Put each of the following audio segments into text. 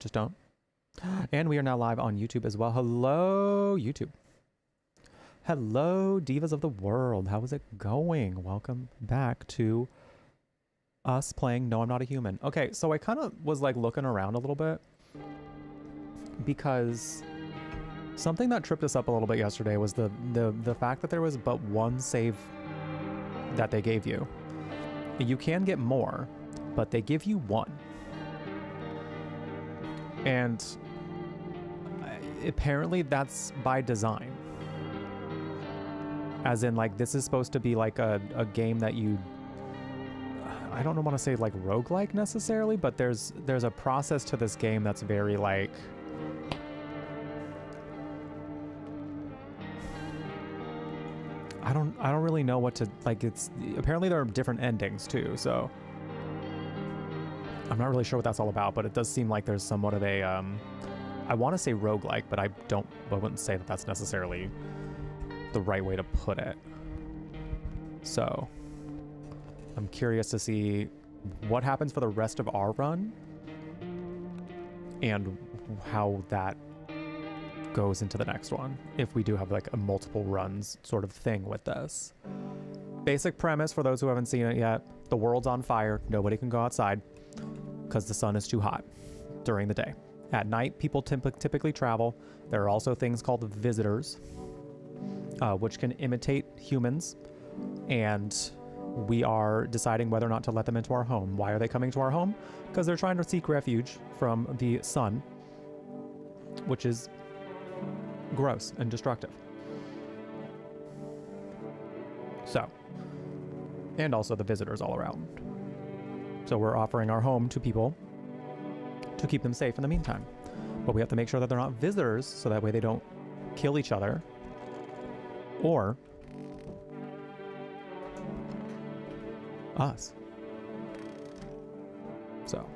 Just don't. And we are now live on YouTube as well. Hello, YouTube. Hello, divas of the world. How is it going? Welcome back to us playing No, I'm Not a Human. Okay, so I kind of was like looking around a little bit because something that tripped us up a little bit yesterday was the fact that there was but one save that they gave you. You can get more, but they give you one. And apparently that's by design. As in, like, this is supposed to be like a game that you... I don't want to say like roguelike necessarily, but there's a process to this game that's very like... I don't really know what to... Like, it's... Apparently there are different endings too, so... I'm not really sure what that's all about, but it does seem like there's somewhat of a... I want to say roguelike, but I wouldn't say that that's necessarily the right way to put it. So, I'm curious to see what happens for the rest of our run and how that goes into the next one, if we do have like a multiple runs sort of thing with this. Basic premise for those who haven't seen it yet: the world's on fire, nobody can go outside because the sun is too hot during the day. At night, people typically travel. There are also things called visitors, which can imitate humans, and we are deciding whether or not to let them into our home. Why are they coming to our home? Because they're trying to seek refuge from the sun, which is gross and destructive. So, and also the visitors all around. So we're offering our home to people to keep them safe in the meantime. But we have to make sure that they're not visitors, so that way they don't kill each other or us. So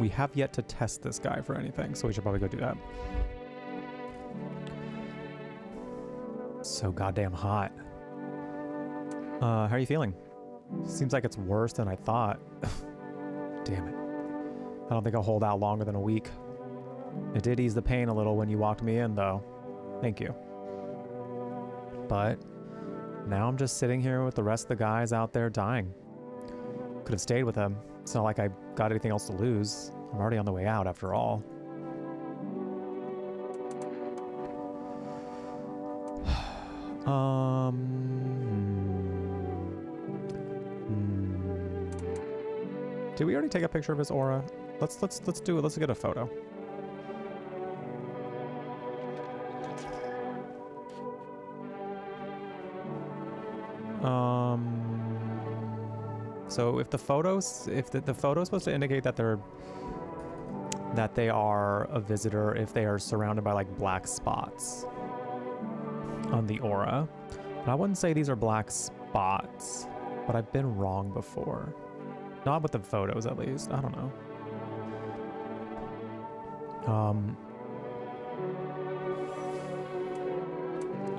we have yet to test this guy for anything, so we should probably go do that. So goddamn hot. How are you feeling? Seems like it's worse than I thought. Damn it. I don't think I'll hold out longer than a week. It did ease the pain a little when you walked me in, though. Thank you. But now I'm just sitting here with the rest of the guys out there dying. Could have stayed with them. It's not like I got anything else to lose. I'm already on the way out after all. Did we already take a picture of his aura? Let's do it. Let's get a photo. So if the photos, if the photo is supposed to indicate that they are a visitor, if they are surrounded by like black spots on the aura. And I wouldn't say these are black spots, but I've been wrong before. Not with the photos, at least. I don't know.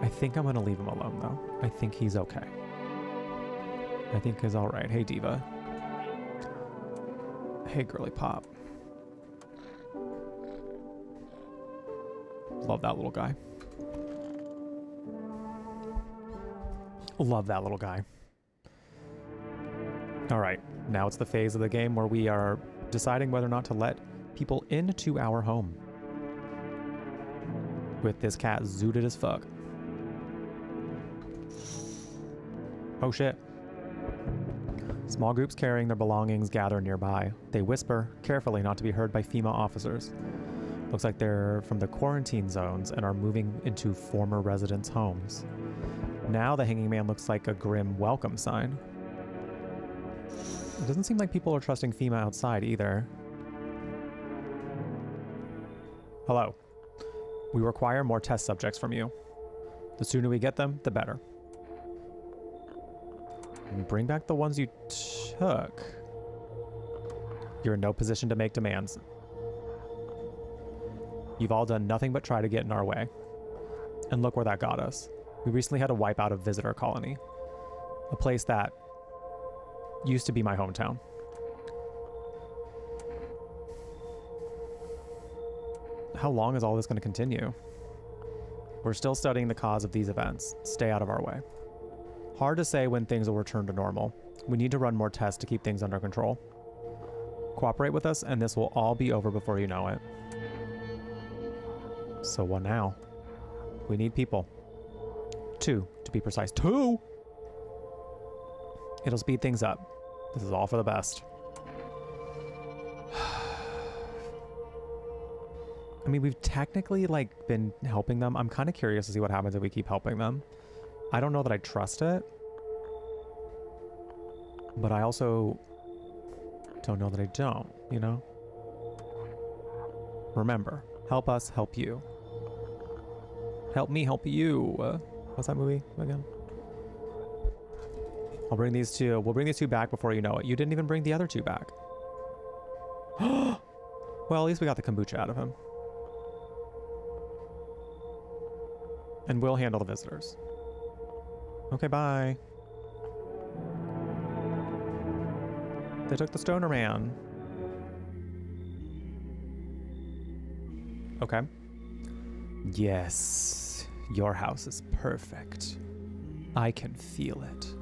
I think I'm gonna leave him alone, though. I think he's okay. I think he's all right. Hey, Diva. Hey, Girly Pop. Love that little guy. Love that little guy. All right, now it's the phase of the game where we are deciding whether or not to let people into our home. With this cat zooted as fuck. Oh shit. Small groups carrying their belongings gather nearby. They whisper, carefully not to be heard by female officers. Looks like they're from the quarantine zones and are moving into former residents' homes. Now the hanging man looks like a grim welcome sign. It doesn't seem like people are trusting FEMA outside either. Hello. We require more test subjects from you. The sooner we get them, the better. And bring back the ones you took. You're in no position to make demands. You've all done nothing but try to get in our way. And look where that got us. We recently had to wipe out a visitor colony. A place that used to be my hometown. how long is all this going to continue? We're still studying the cause of these events. Stay out of our way. Hard to say when things will return to normal. We need to run more tests to keep things under control. Cooperate with us, and this will all be over before you know it. So what now? We need people. 2, to be precise. 2! It'll speed things up. This is all for the best. I mean, we've technically, like, been helping them. I'm kind of curious to see what happens if we keep helping them. I don't know that I trust it. But I also don't know that I don't, you know? Remember, help us, help you. Help me, help you. What's that movie again? I'll bring these two. We'll bring these 2 back before you know it. You didn't even bring the other 2 back. Well, at least we got the kombucha out of him. And we'll handle the visitors. Okay, bye. They took the stoner man. Okay. Yes, your house is perfect. I can feel it.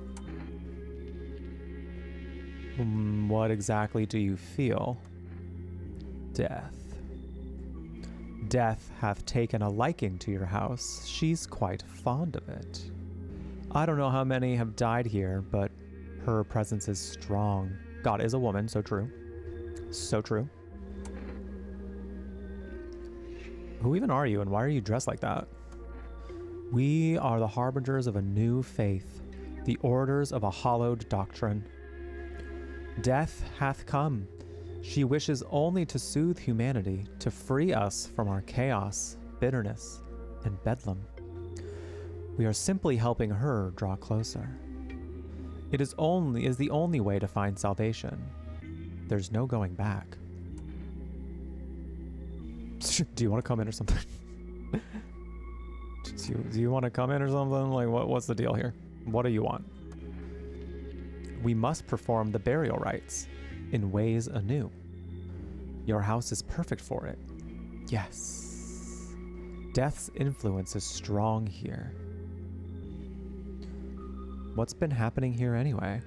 What exactly do you feel? Death. Death hath taken a liking to your house. She's quite fond of it. I don't know how many have died here, but her presence is strong. God is a woman, so true. So true. Who even are you, and why are you dressed like that? We are the harbingers of a new faith, the orders of a hallowed doctrine. Death hath come. She wishes only to soothe humanity, to free us from our chaos, bitterness, and bedlam. We are simply helping her draw closer. It is the only way to find salvation. There's no going back. Do you want to come in or something? Do you want to come in or something? Like, what's the deal here? What do you want? We must perform the burial rites in ways anew. Your house is perfect for it. Yes. Death's influence is strong here. What's been happening here anyway?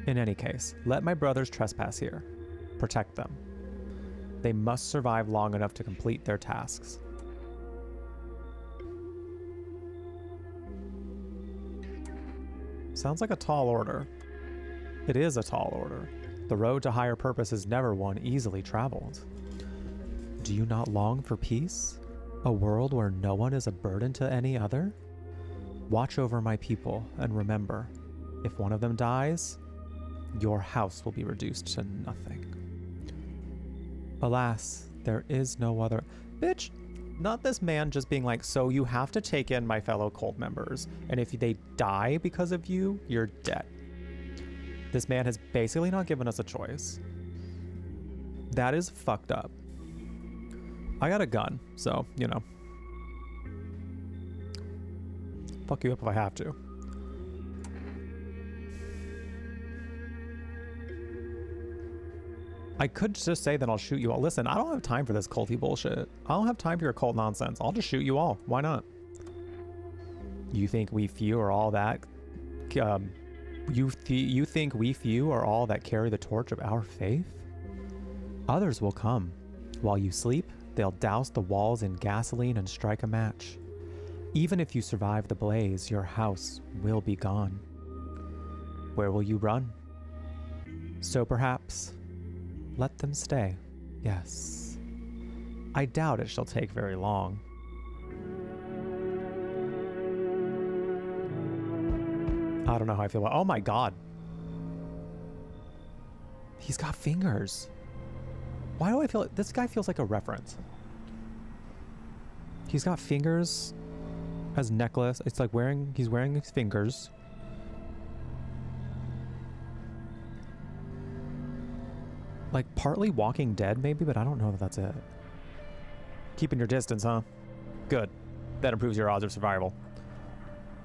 In any case, let my brothers trespass here. Protect them. They must survive long enough to complete their tasks. Sounds like a tall order. It is a tall order. The road to higher purpose is never one easily traveled. Do you not long for peace? A world where no one is a burden to any other? Watch over my people, and remember, if one of them dies, your house will be reduced to nothing. Alas, there is no other... Bitch, not this man just being like, so you have to take in my fellow cult members, and if they die because of you, you're dead. This man has basically not given us a choice. That is fucked up. I got a gun, so, you know. Fuck you up if I have to. I could just say that I'll shoot you all. Listen, I don't have time for this culty bullshit. I don't have time for your cult nonsense. I'll just shoot you all. Why not? You think we few are all that... You think we few are all that carry the torch of our faith? Others will come. While you sleep, they'll douse the walls in gasoline and strike a match. Even if you survive the blaze, your house will be gone. Where will you run? So perhaps, let them stay. Yes. I doubt it shall take very long. I don't know how I feel about... Oh my god. He's got fingers. Why do I feel like... This guy feels like a reference. He's got fingers as necklace. It's like he's wearing his fingers. Like partly Walking Dead maybe, but I don't know if that's it. Keeping your distance, huh? Good. That improves your odds of survival.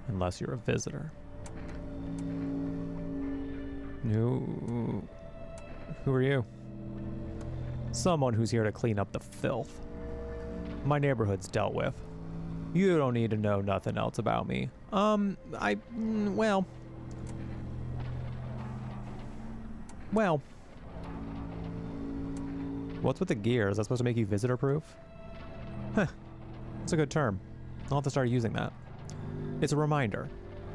Unless you're a visitor. No. Who are you? Someone who's here to clean up the filth. My neighborhood's dealt with. You don't need to know nothing else about me. Well. Well. What's with the gear? Is that supposed to make you visitor-proof? Huh. That's a good term. I'll have to start using that. It's a reminder,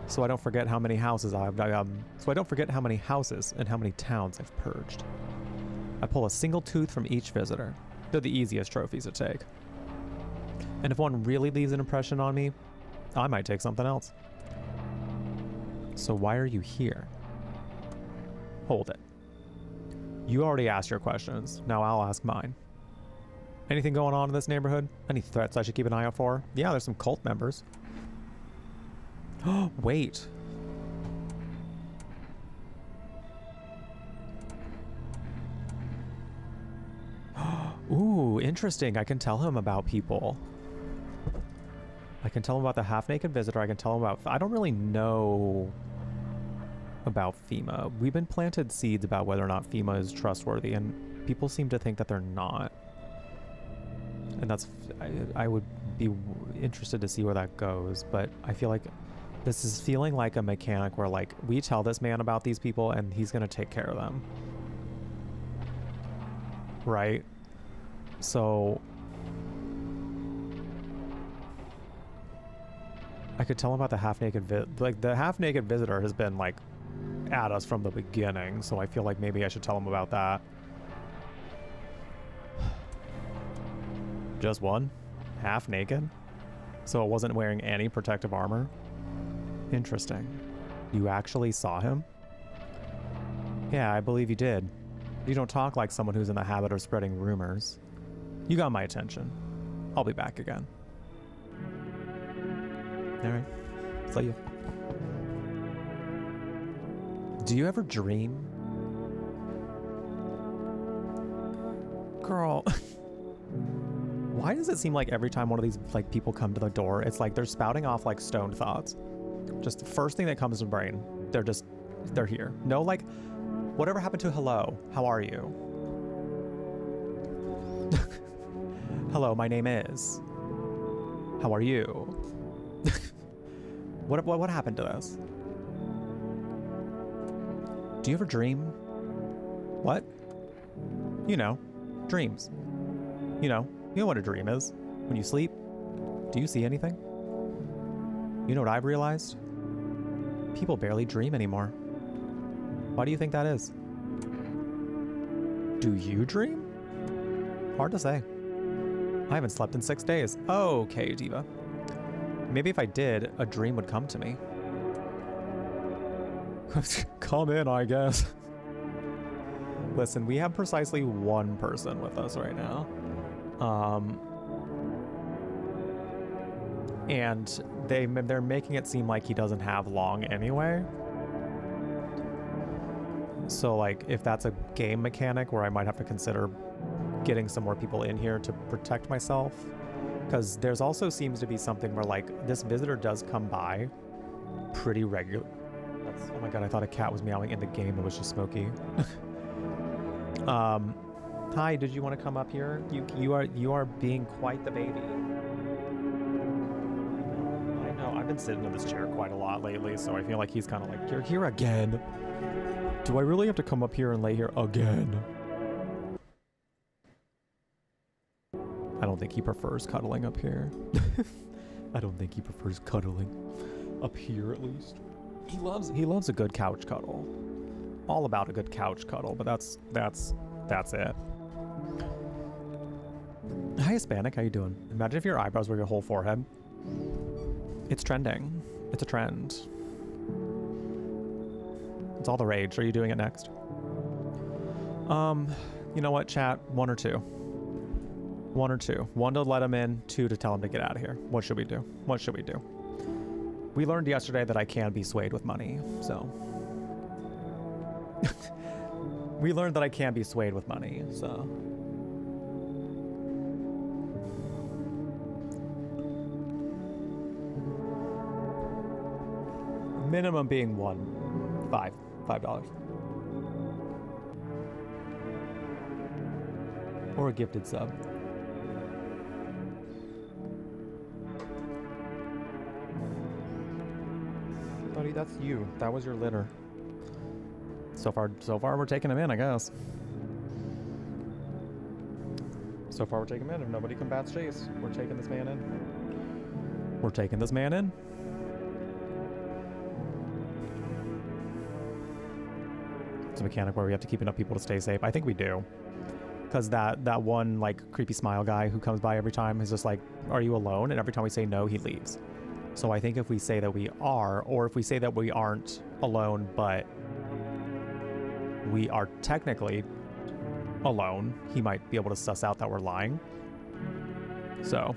so I don't forget how many houses and how many towns I've purged. I pull a single tooth from each visitor. They're the easiest trophies to take. And if one really leaves an impression on me, I might take something else. So why are you here? Hold it. You already asked your questions. Now I'll ask mine. Anything going on in this neighborhood? Any threats I should keep an eye out for? Yeah, there's some cult members. Oh, wait. Ooh, interesting. I can tell him about people. I can tell him about the half-naked visitor. I can tell him about... I don't really know about FEMA. We've been planted seeds about whether or not FEMA is trustworthy, and people seem to think that they're not. And that's... I would be interested to see where that goes, but I feel like this is feeling like a mechanic where, like, we tell this man about these people, and he's gonna take care of them. Right? So... I could tell him about the half-naked the half-naked visitor has been, like, at us from the beginning, so I feel like maybe I should tell him about that. Just one? Half-naked? So it wasn't wearing any protective armor? Interesting. You actually saw him? Yeah, I believe you did. You don't talk like someone who's in the habit of spreading rumors. You got my attention. I'll be back again. Alright. See you. Do you ever dream? Girl. Why does it seem like every time one of these, like, people come to the door, it's like they're spouting off, like, stoned thoughts? Just the first thing that comes to brain. They're here. No, like, whatever happened to hello? How are you? Hello, my name is. How are you? What happened to this? Do you ever dream? What? You know, dreams. You know what a dream is. When you sleep, do you see anything? You know what I've realized? People barely dream anymore. Why do you think that is? Do you dream? Hard to say. I haven't slept in 6 days. Okay, Diva. Maybe if I did, a dream would come to me. Come in, I guess. Listen, we have precisely one person with us right now. And they're making it seem like he doesn't have long anyway. So, like, if that's a game mechanic where I might have to consider getting some more people in here to protect myself. Because there's also seems to be something where, like, this visitor does come by pretty regular. Oh my god, I thought a cat was meowing in the game. It was just Smokey. Hi, did you want to come up here? You are being quite the baby. I know, I've been sitting in this chair quite a lot lately, so I feel like he's kind of like, you're here again. Do I really have to come up here and lay here again? I don't think he prefers cuddling up here. I don't think he prefers cuddling up here, at least. He loves a good couch cuddle. All about a good couch cuddle, but that's it. Hi, Hispanic. How you doing? Imagine if your eyebrows were your whole forehead. It's trending. It's a trend. It's all the rage. Are you doing it next? You know what, chat? One or two. One or two. One to let him in, two to tell him to get out of here. What should we do? What should we do? We learned yesterday that I can be swayed with money, so. We learned that I can be swayed with money, so. Minimum being $5. Or a gifted sub. that's you. That was your litter. So far we're taking him in, I guess. So far we're taking him in. If nobody combats Chase, we're taking this man in. We're taking this man in. It's a mechanic where we have to keep enough people to stay safe. I think we do. Because that one like creepy smile guy who comes by every time is just like, are you alone? And every time we say no, he leaves. So I think if we say that we are, or if we say that we aren't alone, but we are technically alone, he might be able to suss out that we're lying. So,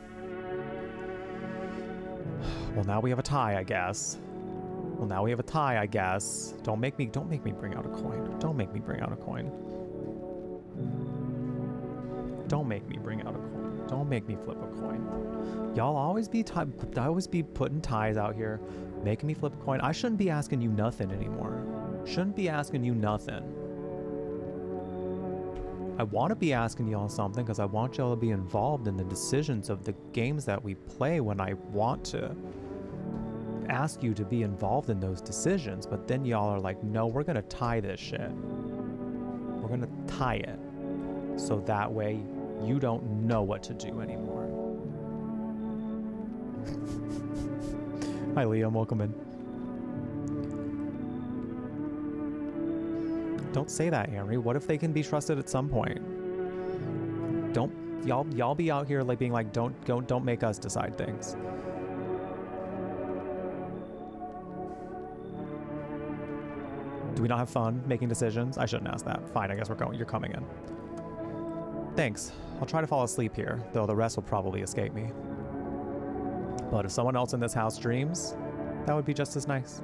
well, now we have a tie, I guess. Well, now we have a tie, I guess. Don't make me bring out a coin. Don't make me bring out a coin. Don't make me bring out a coin. Don't make me flip a coin. Y'all always be putting ties out here, making me flip a coin. I shouldn't be asking you nothing anymore. Shouldn't be asking you nothing. I want to be asking y'all something because I want y'all to be involved in the decisions of the games that we play when I want to ask you to be involved in those decisions. But then y'all are like, no, we're going to tie this shit. We're going to tie it. So that way you don't know what to do anymore. Hi, Liam. Welcome in. Don't say that, Henry. What if they can be trusted at some point? Don't y'all be out here like being like, don't make us decide things. Do we not have fun making decisions? I shouldn't ask that. Fine, I guess you're coming in. Thanks. I'll try to fall asleep here, though the rest will probably escape me. But if someone else in this house dreams, that would be just as nice.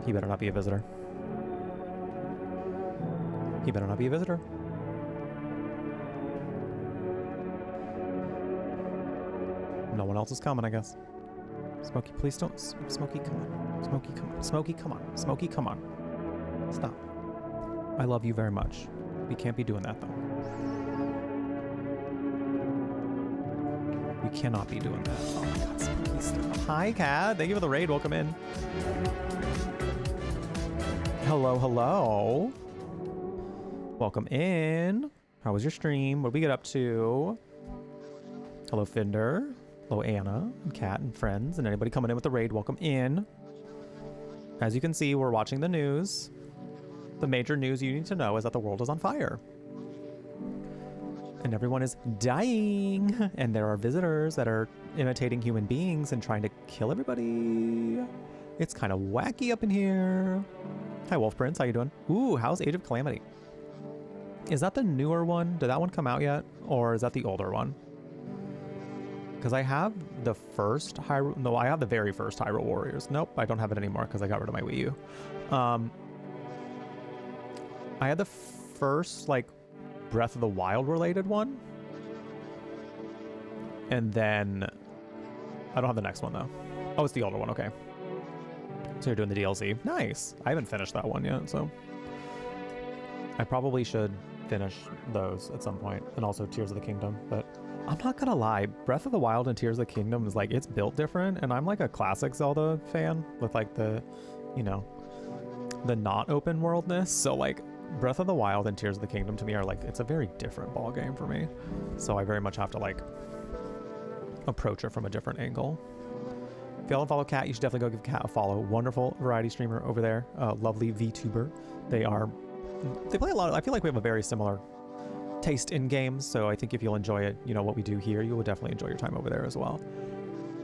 He better not be a visitor. He better not be a visitor. No one else is coming, I guess. Smokey, please don't. Smokey, come on. Smokey, come on. Smokey, come on. Smokey, come on. Stop. I love you very much. We can't be doing that, though. We cannot be doing that. Oh my god, Smokey, stop. Hi, Cat. Thank you for the raid. Welcome in. Hello, hello. Welcome in. How was your stream? What did we get up to? Hello, Fender. Hello, Anna and Kat and friends and anybody coming in with the raid. Welcome in. As you can see, we're watching the news. The major news you need to know is that the world is on fire. And everyone is dying. And there are visitors that are imitating human beings and trying to kill everybody. It's kind of wacky up in here. Hi, Wolf Prince. How you doing? Ooh, how's Age of Calamity? Is that the newer one? Did that one come out yet? Or is that the older one? Because I have the first Hyrule... No, I have the very first Hyrule Warriors. Nope, I don't have it anymore because I got rid of my Wii U. I had the first, like, Breath of the Wild related one. And then... I don't have the next one, though. Oh, it's the older one. Okay. So you're doing the DLC. Nice. I haven't finished that one yet, so... I probably should finish those at some point, and also Tears of the Kingdom, but I'm not gonna lie, Breath of the Wild and Tears of the Kingdom is like, it's built different, and I'm like a classic Zelda fan with like the, you know, the not open worldness, so like Breath of the Wild and Tears of the Kingdom to me are like, it's a very different ball game for me, so I very much have to like approach it from a different angle. If y'all don't follow Kat, you should definitely go give Kat a follow. Wonderful variety streamer over there, lovely VTuber. They play a lot of, I feel like we have a very similar taste in games, so I think if you'll enjoy it, you know, what we do here, you will definitely enjoy your time over there as well.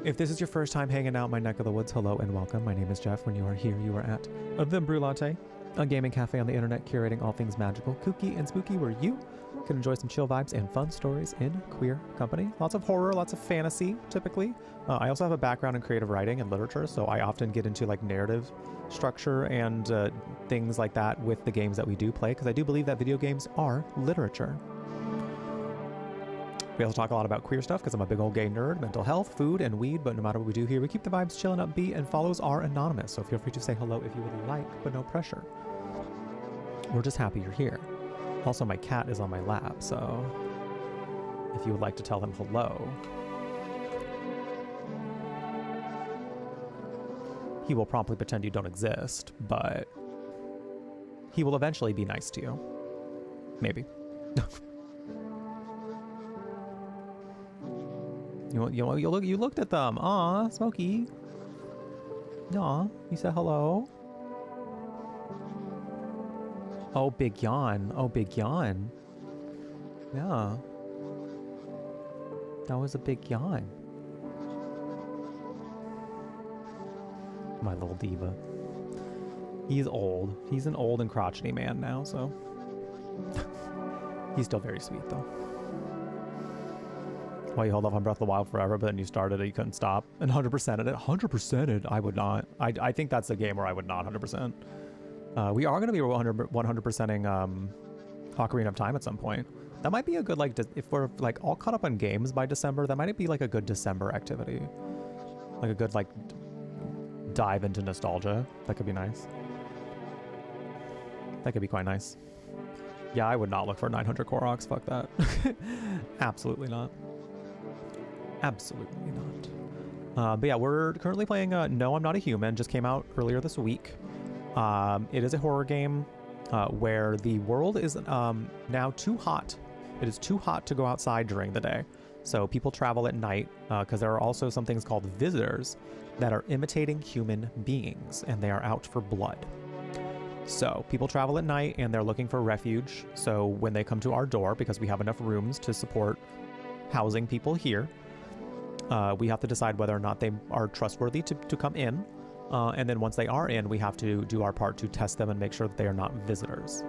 If this is your first time hanging out in my neck of the woods, hello and welcome. My name is Jeff. When you are here, you are at The Brew Latte, a gaming cafe on the internet curating all things magical, kooky, and spooky, where you can enjoy some chill vibes and fun stories in queer company. Lots of horror, lots of fantasy, typically. I also have a background in creative writing and literature, so I often get into like narrative structure and things like that with the games that we do play, because I do believe that video games are literature. We also talk a lot about queer stuff because I'm a big old gay nerd, mental health, food, and weed, but no matter what we do here, we keep the vibes chilling upbeat, and follows are anonymous, so feel free to say hello if you would like, but no pressure. We're just happy you're here. Also, my cat is on my lap, so if you would like to tell him hello. He will promptly pretend you don't exist, but he will eventually be nice to you. Maybe. You looked at them. Aw, Smokey. Aw, you said hello. Oh, big yawn. Oh, big yawn. Yeah. That was a big yawn. My little diva. He's old. He's an old and crotchety man now, so. He's still very sweet, though. Why you hold off on Breath of the Wild forever, but then you started it, you couldn't stop. And 100%ed it. 100%ed? I would not. I think that's a game where I would not 100%. We are going to be 100%ing Ocarina of Time at some point. That might be a good, like, if we're, like, all caught up on games by December, that might be, like, a good December activity. Like, a good, like, dive into nostalgia. That could be nice. That could be quite nice. Yeah, I would not look for 900 Koroks. Fuck that. Absolutely not. Absolutely not. But yeah, we're currently playing No, I'm Not a Human. Just came out earlier this week. It is a horror game where the world is now too hot. It is too hot to go outside during the day. So people travel at night because there are also some things called visitors that are imitating human beings, and they are out for blood. So people travel at night and they're looking for refuge. So when they come to our door, because we have enough rooms to support housing people here, we have to decide whether or not they are trustworthy to come in. And then once they are in, we have to do our part to test them and make sure that they are not visitors.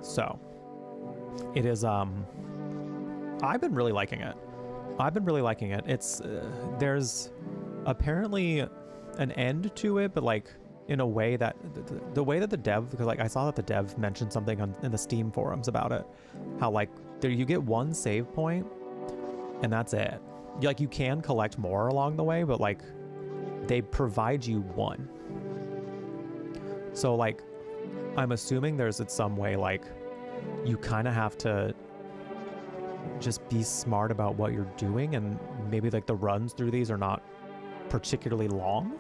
So it is, I've been really liking it. It's, there's apparently an end to it, but like in a way that the way that the dev, because like I saw that the dev mentioned something in the Steam forums about it, how like there you get one save point and that's it. Like you can collect more along the way, but like they provide you one. So like I'm assuming there's in some way like you kind of have to just be smart about what you're doing, and maybe like the runs through these are not particularly long.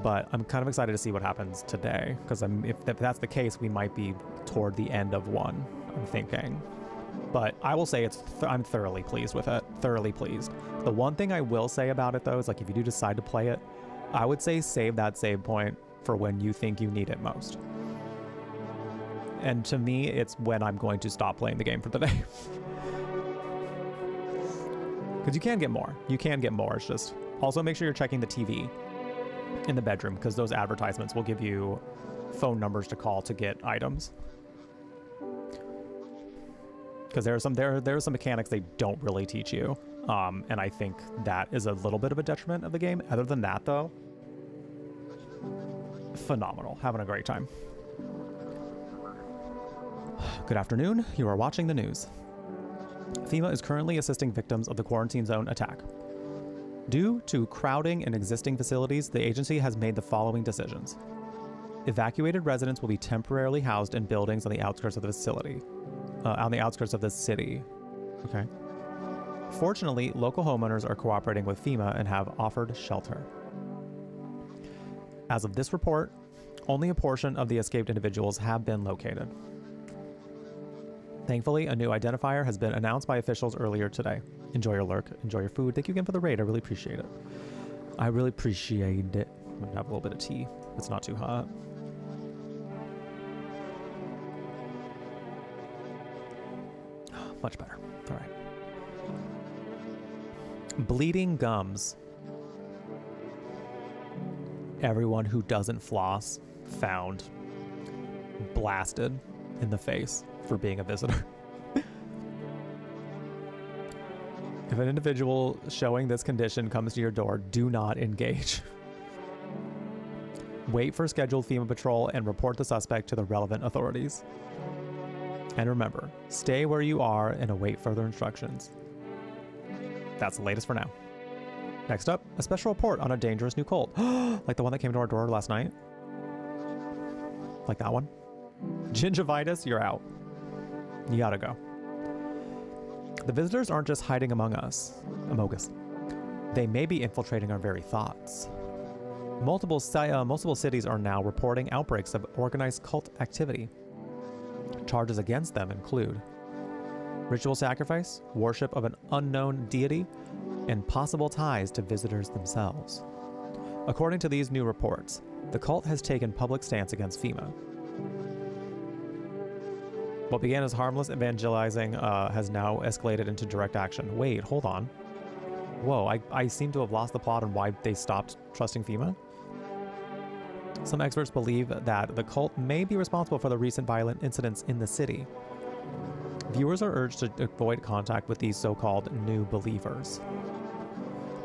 But I'm kind of excited to see what happens today, because if that's the case, we might be toward the end of one, I'm thinking. But I will say I'm thoroughly pleased with it. Thoroughly pleased. The one thing I will say about it, though, is like if you do decide to play it, I would say save that save point for when you think you need it most. And to me, it's when I'm going to stop playing the game for the day. Because you can get more. You can get more. It's just also make sure you're checking the TV in the bedroom, because those advertisements will give you phone numbers to call to get items. Because there are some mechanics they don't really teach you, and I think that is a little bit of a detriment of the game. Other than that, though, phenomenal. Having a great time. Good afternoon. You are watching the news. FEMA is currently assisting victims of the quarantine zone attack. Due to crowding in existing facilities, the agency has made the following decisions. Evacuated residents will be temporarily housed in buildings on the outskirts of the facility. On the outskirts of the city. Okay. Fortunately, local homeowners are cooperating with FEMA and have offered shelter. As of this report, only a portion of the escaped individuals have been located. Thankfully, a new identifier has been announced by officials earlier today. Enjoy your lurk. Enjoy your food. Thank you again for the raid. I really appreciate it. I really appreciate it. I'm going to have a little bit of tea. It's not too hot. Much better. All right. Bleeding gums. Everyone who doesn't floss found blasted in the face for being a visitor. If an individual showing this condition comes to your door, do not engage. Wait for scheduled FEMA patrol and report the suspect to the relevant authorities. And remember, stay where you are and await further instructions. That's the latest for now. Next up, a special report on a dangerous new cold. Like the one that came to our door last night? Like that one? Gingivitis, you're out. You gotta go. The visitors aren't just hiding among us. They may be infiltrating our very thoughts. Multiple cities are now reporting outbreaks of organized cult activity. Charges against them include ritual sacrifice, worship of an unknown deity, and possible ties to visitors themselves. According to these new reports, the cult has taken public stance against FEMA. What began as harmless evangelizing has now escalated into direct action. Wait, hold on. Whoa, I seem to have lost the plot on why they stopped trusting FEMA. Some experts believe that the cult may be responsible for the recent violent incidents in the city. Viewers are urged to avoid contact with these so-called new believers.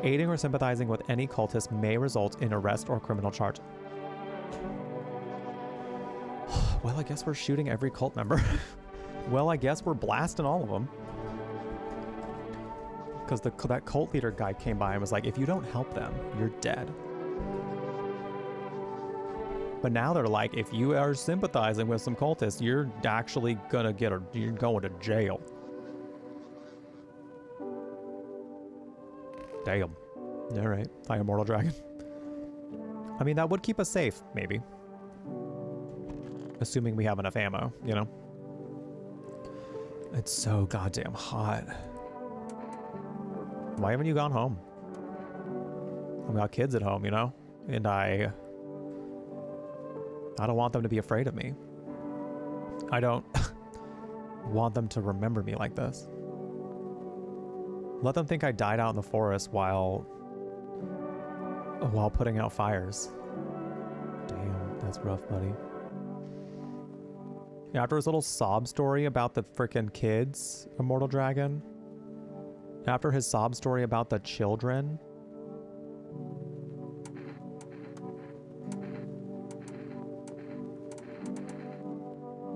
Aiding or sympathizing with any cultist may result in arrest or criminal charge. Well, I guess we're shooting every cult member. Well, I guess we're blasting all of them. Because that cult leader guy came by and was like, if you don't help them, you're dead. But now they're like, if you are sympathizing with some cultists, you're actually gonna you're going to jail. Damn. All right, Fire Mortal Dragon. I mean, that would keep us safe, maybe. Assuming we have enough ammo, you know? It's so goddamn hot. Why haven't you gone home? I've got kids at home, you know? And I don't want them to be afraid of me. I don't want them to remember me like this. Let them think I died out in the forest while putting out fires. Damn, that's rough, buddy. After his little sob story about the frickin' kids, Immortal Dragon. After his sob story about the children.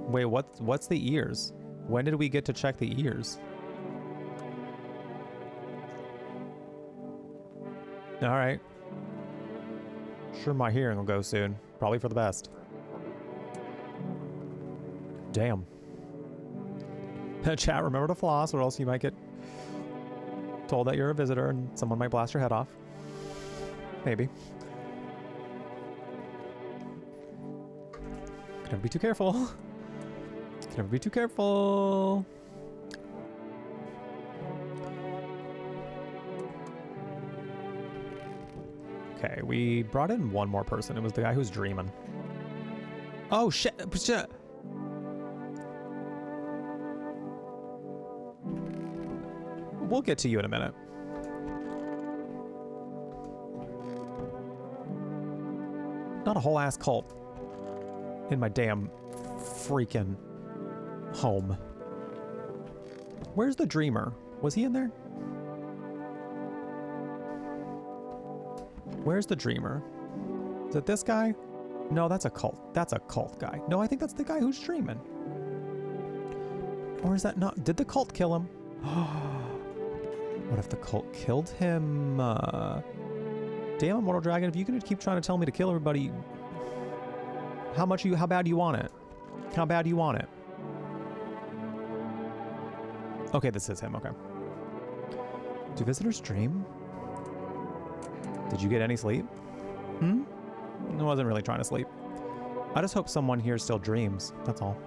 Wait, what's the ears? When did we get to check the ears? All right. Sure, my hearing will go soon. Probably for the best. Damn. Chat, remember to floss or else you might get told that you're a visitor and someone might blast your head off. Maybe. Can never be too careful. Can never be too careful. Okay, we brought in one more person. It was the guy who's dreaming. Oh, shit. Shit. We'll get to you in a minute. Not a whole ass cult in my damn freaking home. Where's the dreamer? Was he in there? Where's the dreamer? Is it this guy? No, that's a cult. That's a cult guy. No, I think that's the guy who's dreaming. Or is that not? Did the cult kill him? What if the cult killed him? Damn, Immortal Dragon, if you can keep trying to tell me to kill everybody, how bad do you want it? How bad do you want it? Okay, this is him, okay. Do visitors dream? Did you get any sleep? I wasn't really trying to sleep. I just hope someone here still dreams, that's all.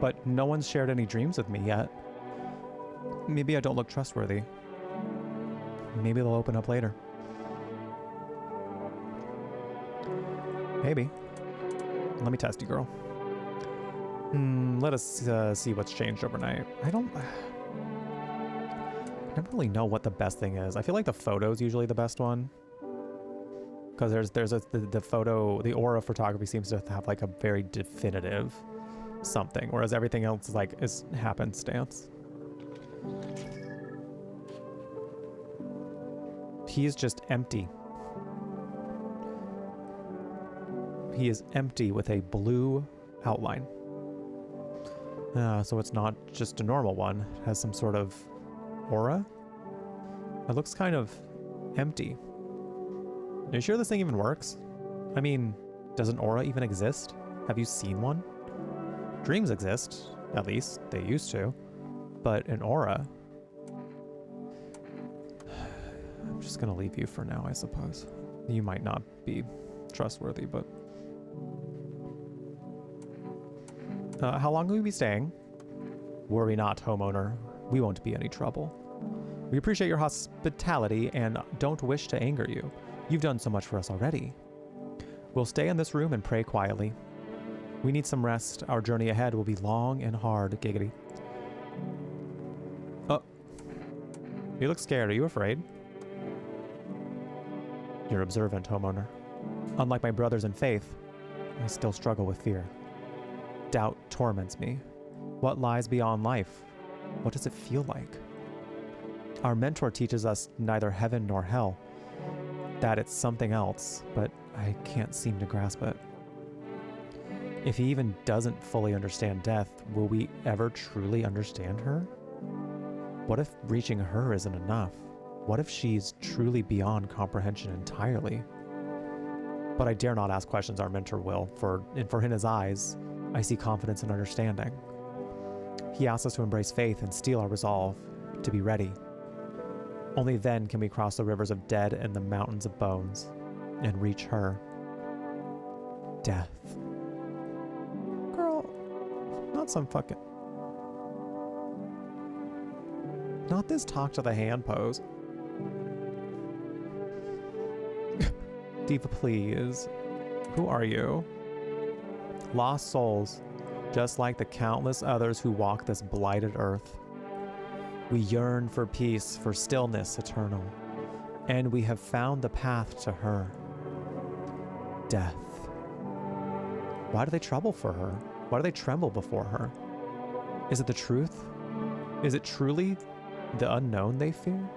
But no one's shared any dreams with me yet. Maybe I don't look trustworthy. Maybe they'll open up later. Maybe. Let me test you, girl. Let us see what's changed overnight. I never really know what the best thing is. I feel like the photo's usually the best one. Because the aura photography seems to have like a very definitive something, whereas everything else is happenstance. He is just empty. He is empty with a blue outline. So it's not just a normal one. It has some sort of aura. It looks kind of empty. Are you sure this thing even works? I mean, does an aura even exist? Have you seen one? Dreams exist, at least. They used to. But an aura... I'm just gonna leave you for now, I suppose. You might not be trustworthy, but... how long will we be staying? Worry not, homeowner. We won't be any trouble. We appreciate your hospitality and don't wish to anger you. You've done so much for us already. We'll stay in this room and pray quietly. We need some rest. Our journey ahead will be long and hard. Giggity. Oh. You look scared. Are you afraid? You're observant, homeowner. Unlike my brothers in faith, I still struggle with fear. Doubt torments me. What lies beyond life? What does it feel like? Our mentor teaches us neither heaven nor hell, that it's something else, but I can't seem to grasp it. If he even doesn't fully understand death, will we ever truly understand her? What if reaching her isn't enough? What if she's truly beyond comprehension entirely? But I dare not ask questions our mentor will, for in his eyes, I see confidence and understanding. He asks us to embrace faith and steel our resolve, to be ready. Only then can we cross the rivers of dead and the mountains of bones, and reach her. Death. Girl, not some fucking... Not this talk to the hand pose. Diva, please. Who are you? Lost souls, just like the countless others who walk this blighted earth. We yearn for peace, for stillness eternal, and we have found the path to her. Death. Why do they trouble for her? Why do they tremble before her? Is it the truth? Is it truly the unknown they fear?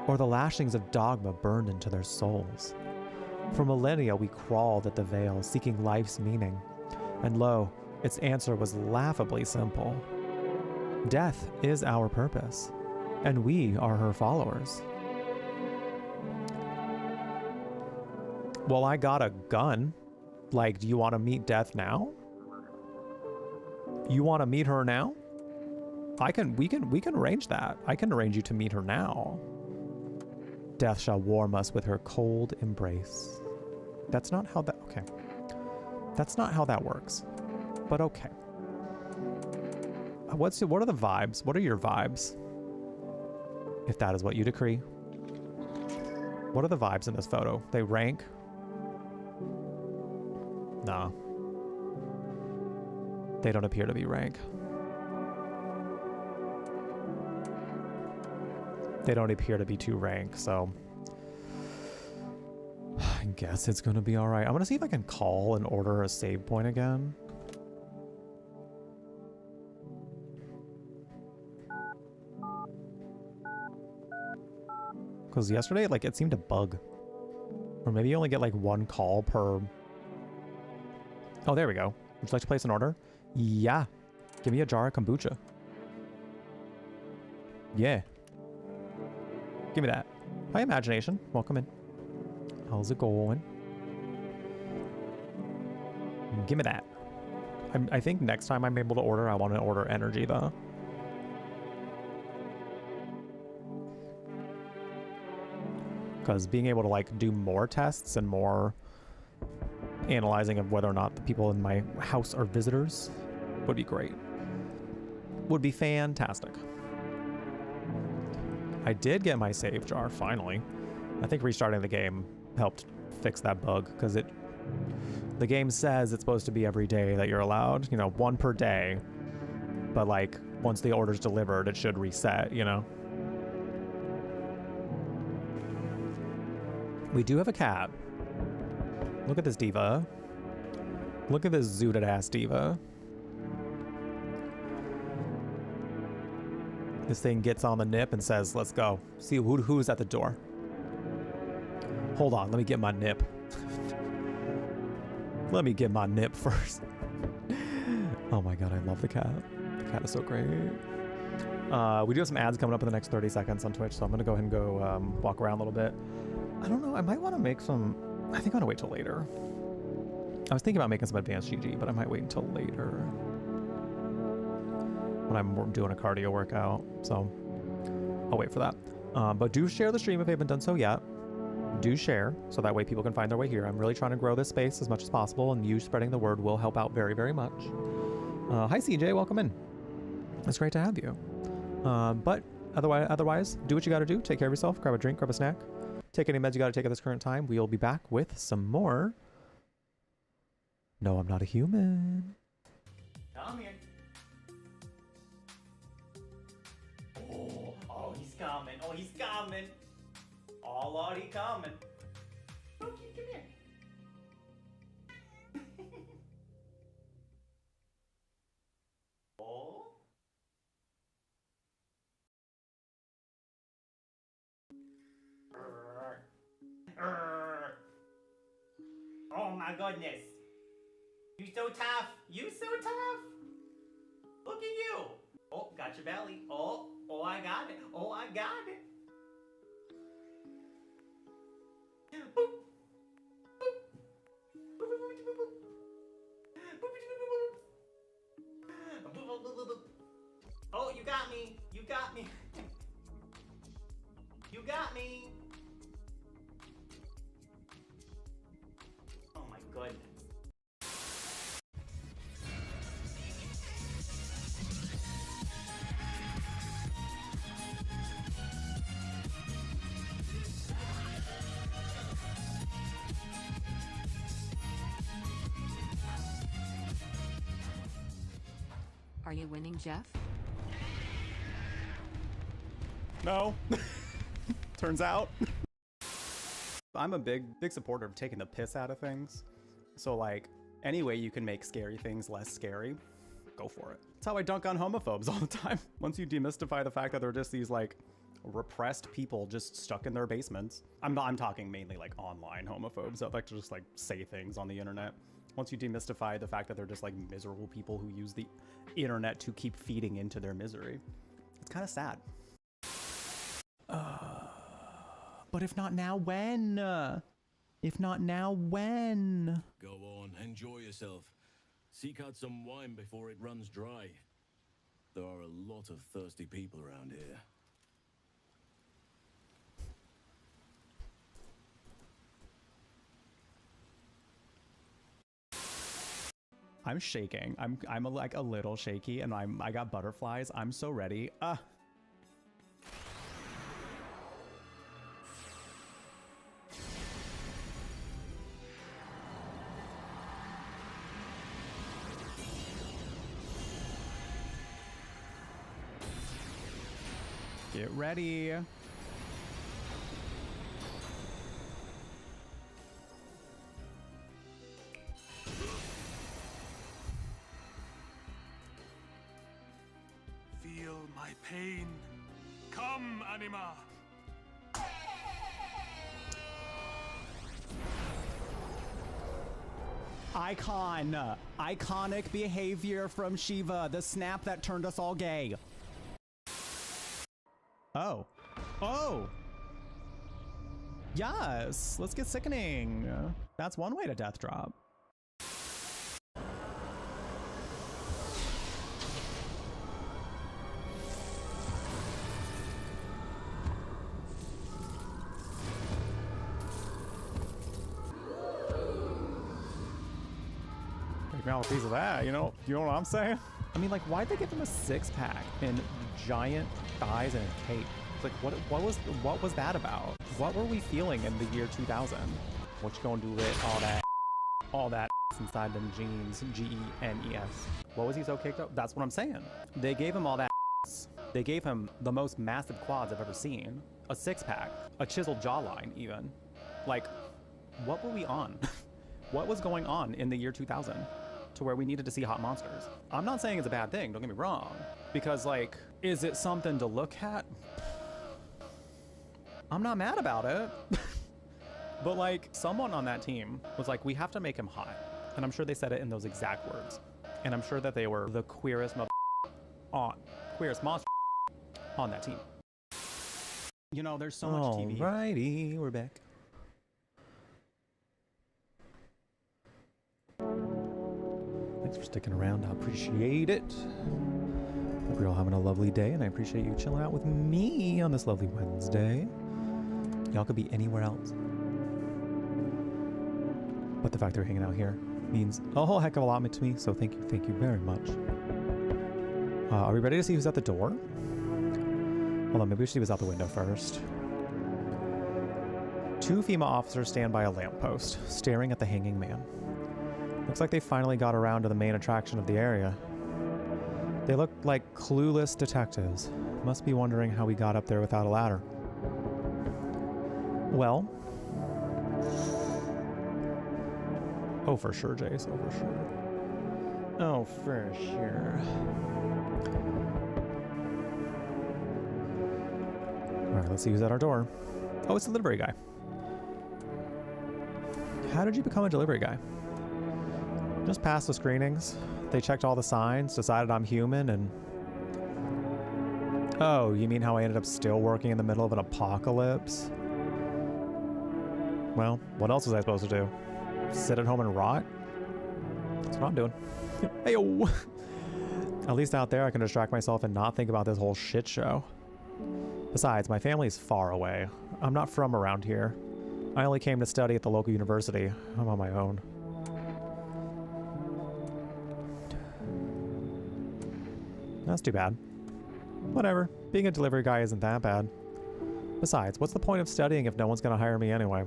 Or the lashings of dogma burned into their souls? For millennia we crawled at the veil, seeking life's meaning, and lo, its answer was laughably simple. Death is our purpose, and we are her followers. Well, I got a gun. Like, do you want to meet death now? You want to meet her now? We can arrange that. I can arrange you to meet her now. Death shall warm us with her cold embrace. That's not how that... Okay. That's not how that works. But okay. What are the vibes? What are your vibes? If that is what you decree. What are the vibes in this photo? They rank? Nah. They don't appear to be rank. They don't appear to be too rank, so... I guess it's gonna be alright. I'm gonna see if I can call and order a save point again. Because yesterday, like, it seemed to bug. Or maybe you only get, like, one call per... Oh, there we go. Would you like to place an order? Yeah. Give me a jar of kombucha. Yeah. Give me that. Hi, Imagination. Welcome in. How's it going? Give me that. I think next time I'm able to order, I want to order energy, though. Because being able to, like, do more tests and more analyzing of whether or not the people in my house are visitors would be great. Would be fantastic. I did get my save jar, finally. I think restarting the game helped fix that bug, because the game says it's supposed to be every day that you're allowed, you know, one per day. But, like, once the order's delivered, it should reset, you know? We do have a cat. Look at this diva. Look at this zooted ass diva. This thing gets on the nip and says, let's go. See who's at the door. Hold on, let me get my nip. Let me get my nip first. Oh my god, I love the cat. The cat is so great. We do have some ads coming up in the next 30 seconds on Twitch, so I'm gonna go ahead and go walk around a little bit. I don't know, I might want to make some... I think I'm gonna wait till later. I was thinking about making some advanced GG, but I might wait until later. When I'm doing a cardio workout, so I'll wait for that. But do share the stream if you haven't done so yet. do share so that way people can find their way here. I'm really trying to grow this space as much as possible, and you spreading the word will help out very, very much. Hi, CJ. Welcome in. It's great to have you. But otherwise, do what you got to do. Take care of yourself. Grab a drink, grab a snack. Take any meds you got to take at this current time. We'll be back with some more. No, I'm not a human. Come here. Oh, he's coming. Oh, he's coming. Oh, Lord, he coming. Loki, come here. Oh. Oh my goodness. You so tough. You so tough. Look at you. Oh, got your belly. Oh, I got it. Oh, I got it. Boop. Boop. Boop, boop, boop, boop, boop. Boop, boop, boop, boop, boop. Oh, you got me. You got me. You got me. Oh my goodness. Are you winning, Jeff? No. Turns out. I'm a big supporter of taking the piss out of things. So like, any way you can make scary things less scary, go for it. That's how I dunk on homophobes all the time. Once you demystify the fact that they're just these like repressed people just stuck in their basements. I'm talking mainly like online homophobes that like to just like say things on the internet. Once you demystify the fact that they're just like miserable people who use the internet to keep feeding into their misery, it's kind of sad. But if not now, when? If not now, when? Go on, enjoy yourself. Seek out some wine before it runs dry. There are a lot of thirsty people around here. I'm shaking. I'm like a little shaky, and I got butterflies. I'm so ready. Get ready. Feel my pain. Come, Anima. Iconic behavior from Shiva, the snap that turned us all gay. Oh. Yes, let's get sickening. That's one way to death drop. Take me out a piece of that, you know what I'm saying? I mean, like, why'd they give him a six-pack and giant thighs and a cape? Like, what was that about? What were we feeling in the year 2000? What you gonna do with all that inside them jeans? G-E-N-E-S. What was he so kicked up? That's what I'm saying. They gave him all that. They gave him the most massive quads I've ever seen. A six-pack, a chiseled jawline, even. Like, what were we on? What was going on in the year 2000 to where we needed to see hot monsters? I'm not saying it's a bad thing, don't get me wrong. Because, like, is it something to look at? I'm not mad about it. But, like, someone on that team was like, we have to make him hot. And I'm sure they said it in those exact words. And I'm sure that they were the queerest monster on that team. You know, there's so much TV. Alrighty, we're back. Thanks for sticking around. I appreciate it. Hope you're all having a lovely day, and I appreciate you chilling out with me on this lovely Wednesday. Y'all could be anywhere else, But the fact they're hanging out here means a whole heck of a lot to me, so thank you very much. Are we ready to see who's at the door? Hold on, maybe we should see who's out the window first. 2 female officers stand by a lamppost, staring at the hanging man. Looks like they finally got around to the main attraction of the area. They look like clueless detectives. Must be wondering how we got up there without a ladder. Well. Oh, for sure, Jace. Oh, for sure. Oh, for sure. Alright, let's see who's at our door. Oh, it's the delivery guy. How did you become a delivery guy? Just passed the screenings. They checked all the signs, decided I'm human, and... Oh, you mean how I ended up still working in the middle of an apocalypse? Well, what else was I supposed to do? Sit at home and rot? That's what I'm doing. Hey-o! At least out there I can distract myself and not think about this whole shit show. Besides, my family's far away. I'm not from around here. I only came to study at the local university. I'm on my own. That's too bad. Whatever. Being a delivery guy isn't that bad. Besides, what's the point of studying if no one's gonna hire me anyway?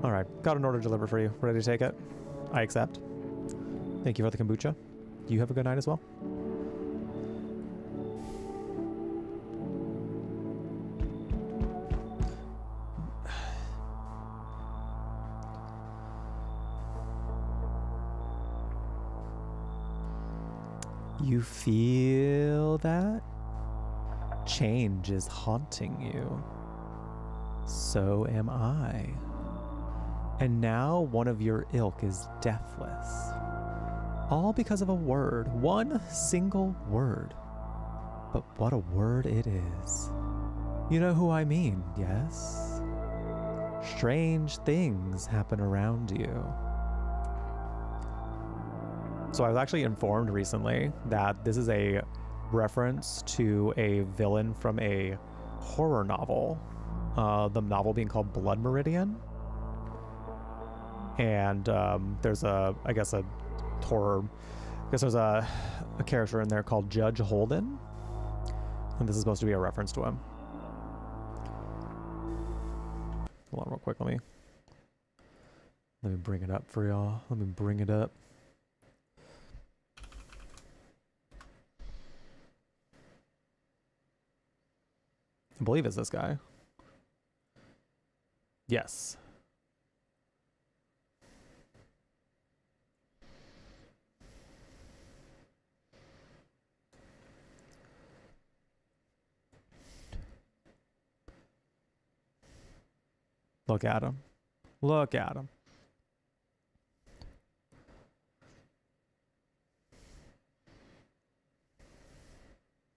Alright, got an order delivered for you. Ready to take it? I accept. Thank you for the kombucha. You have a good night as well. You feel that? Change is haunting you. So am I. And now one of your ilk is deathless. All because of a word. One single word. But what a word it is. You know who I mean, yes? Strange things happen around you. So I was actually informed recently that this is a reference to a villain from a horror novel. The novel being called Blood Meridian. And there's a character in there called Judge Holden. And this is supposed to be a reference to him. Hold on real quick, let me bring it up for y'all. Let me bring it up. I believe it's this guy. Yes. Look at him. Look at him.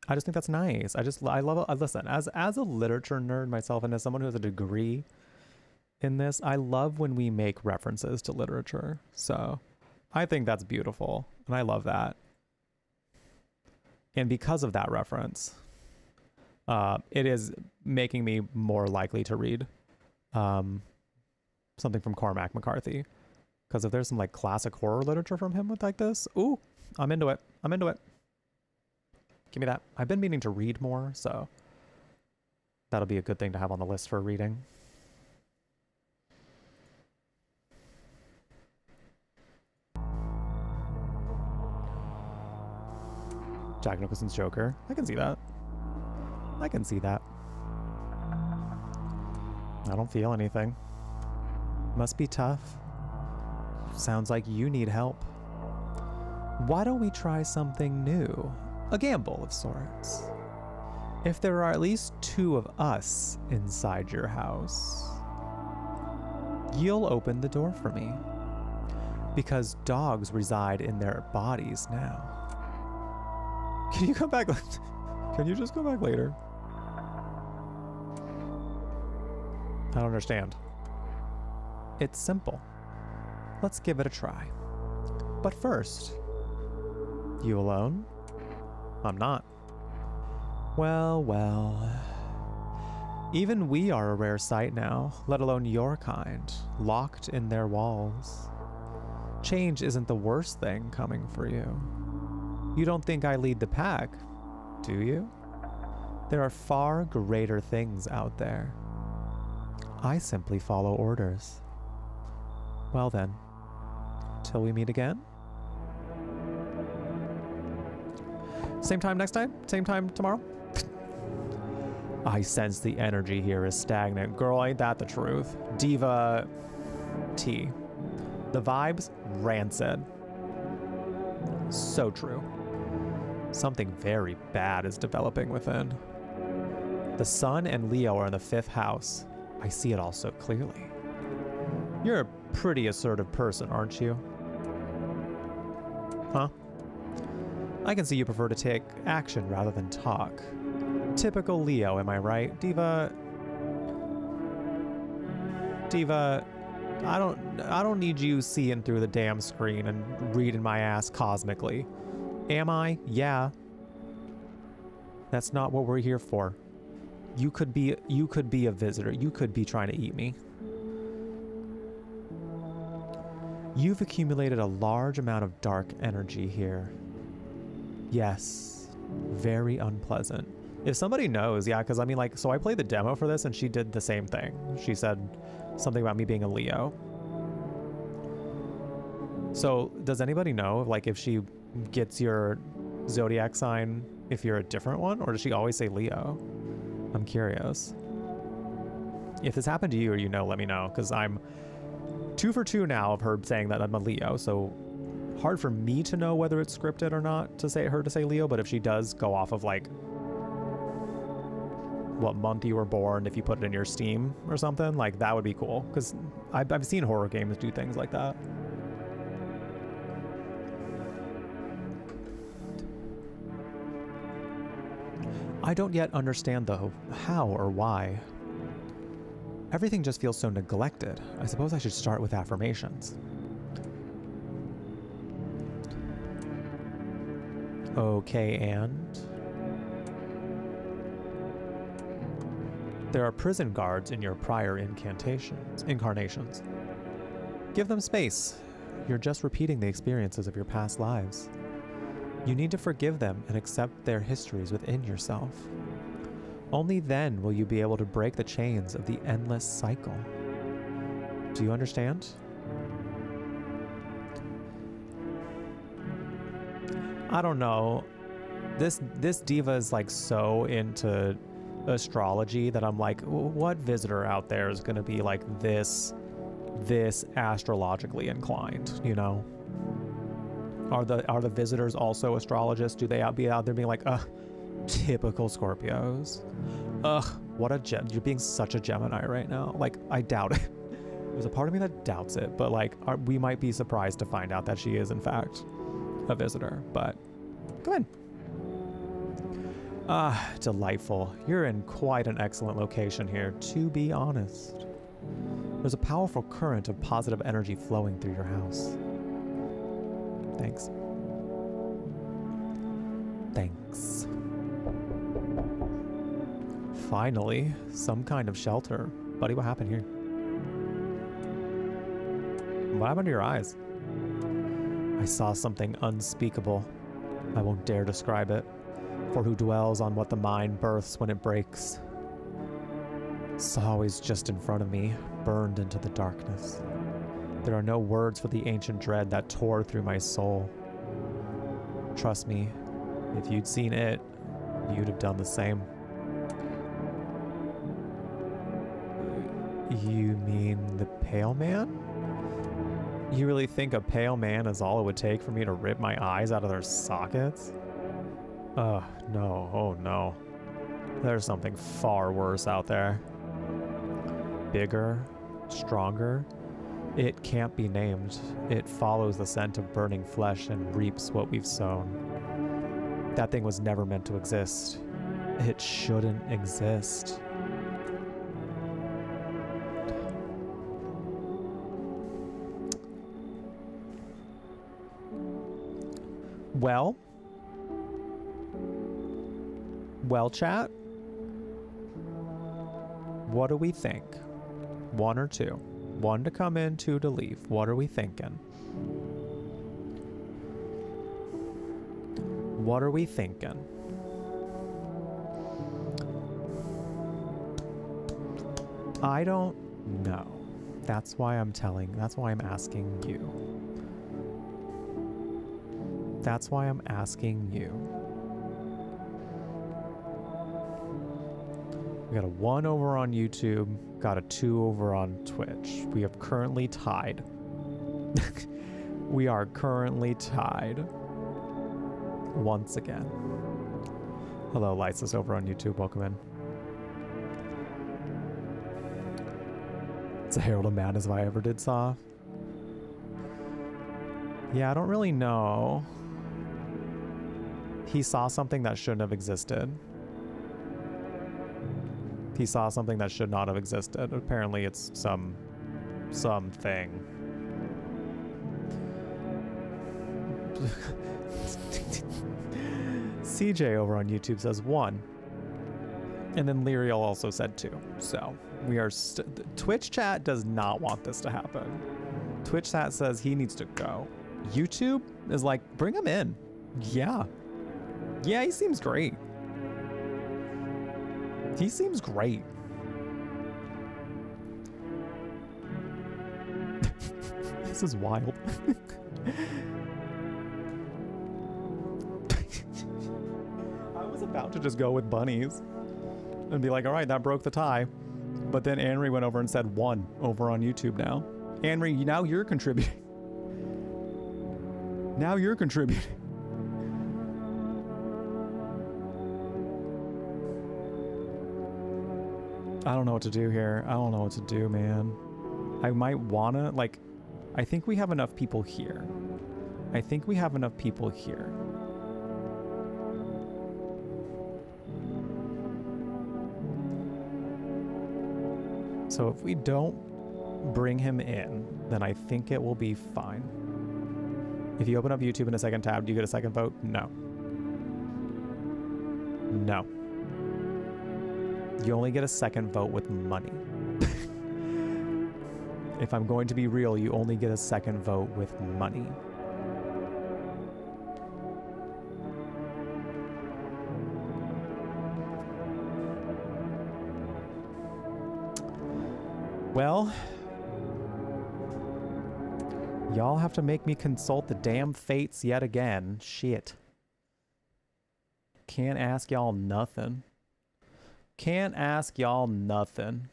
I just think that's nice. I love it. Listen, as a literature nerd myself and as someone who has a degree in this, I love when we make references to literature. So I think that's beautiful and I love that. And because of that reference, it is making me more likely to read something from Cormac McCarthy. Because if there's some like classic horror literature from him with like this, ooh, I'm into it. I'm into it. Give me that. I've been meaning to read more, so that'll be a good thing to have on the list for reading. Jack Nicholson's Joker. I can see that. I can see that. I don't feel anything. Must be tough. Sounds like you need help. Why don't we try something new? A gamble of sorts. If there are at least 2 of us inside your house, you'll open the door for me. Because dogs reside in their bodies now. Can you come back? Can you just come back later? I don't understand. It's simple. Let's give it a try. But first, you alone? I'm not. Well, well. Even we are a rare sight now, let alone your kind, locked in their walls. Change isn't the worst thing coming for you. You don't think I lead the pack, do you? There are far greater things out there. I simply follow orders. Well then, till we meet again. Same time next time? Same time tomorrow? I sense the energy here is stagnant. Girl, ain't that the truth? Diva T. The vibes, rancid. So true. Something very bad is developing within. The sun and Leo are in the 5th house. I see it all so clearly. You're a pretty assertive person, aren't you? Huh? I can see you prefer to take action rather than talk. Typical Leo, am I right? Diva, I don't need you seeing through the damn screen and reading my ass cosmically. Am I? Yeah. That's not what we're here for. You could be a visitor. You could be trying to eat me. You've accumulated a large amount of dark energy here. Yes. Very unpleasant. If somebody knows, yeah, because I mean, like, so I played the demo for this and she did the same thing. She said something about me being a Leo. So does anybody know, like, if she gets your zodiac sign, if you're a different one, or does she always say Leo? I'm curious. If this happened to you or you know, let me know, because I'm 2 for 2 now of her saying that I'm a Leo, so hard for me to know whether it's scripted or not to say Leo, but if she does go off of, like, what month you were born, if you put it in your Steam or something, like, that would be cool, because I've seen horror games do things like that. I don't yet understand, though, how or why. Everything just feels so neglected. I suppose I should start with affirmations. Okay, and... there are prison guards in your prior incarnations. Give them space. You're just repeating the experiences of your past lives. You need to forgive them and accept their histories within yourself. Only then will you be able to break the chains of the endless cycle. Do you understand? I don't know. This diva is like so into astrology that I'm like, what visitor out there is going to be like this astrologically inclined, you know? Are the visitors also astrologists? Do they be out there being like, typical Scorpios? What a you're being such a Gemini right now. Like, I doubt it. There's a part of me that doubts it, but like, we might be surprised to find out that she is in fact a visitor, but go ahead. Delightful. You're in quite an excellent location here, to be honest. There's a powerful current of positive energy flowing through your house. Thanks. Thanks. Finally, some kind of shelter. Buddy, what happened here? What happened to your eyes? I saw something unspeakable. I won't dare describe it, for who dwells on what the mind births when it breaks. It's always just in front of me, burned into the darkness. There are no words for the ancient dread that tore through my soul. Trust me, if you'd seen it, you'd have done the same. You mean the pale man? You really think a pale man is all it would take for me to rip my eyes out of their sockets? No, oh no. There's something far worse out there. Bigger, stronger. It can't be named. It follows the scent of burning flesh and reaps what we've sown. That thing was never meant to exist. It shouldn't exist. Well, chat? What do we think? 1 or 2? 1 to come in, 2 to leave. What are we thinking? What are we thinking? I don't know. That's why I'm asking you. That's why I'm asking you. We got a 1 over on YouTube, got a 2 over on Twitch. We have currently tied. We are currently tied. Once again. Hello, Lysis over on YouTube. Welcome in. It's a Herald of Madness if I ever did saw. Yeah, I don't really know. He saw something that shouldn't have existed. He saw something that should not have existed. Apparently it's something. CJ over on YouTube says 1. And then Lyriel also said 2. So we are Twitch chat does not want this to happen. Twitch chat says he needs to go. YouTube is like, bring him in. Yeah. Yeah, he seems great. He seems great. This is wild. I was about to just go with bunnies and be like, all right, that broke the tie. But then Anri went over and said 1 over on YouTube now. Anri, now you're contributing. Now you're contributing. I don't know what to do here. I don't know what to do, man. I might wanna, like, I think we have enough people here. I think we have enough people here. So if we don't bring him in, then I think it will be fine. If you open up YouTube in a second tab, do you get a second vote? No. No. You only get a second vote with money. If I'm going to be real, you only get a second vote with money. Well, y'all have to make me consult the damn fates yet again. Shit. Can't ask y'all nothing. Can't ask y'all nothing.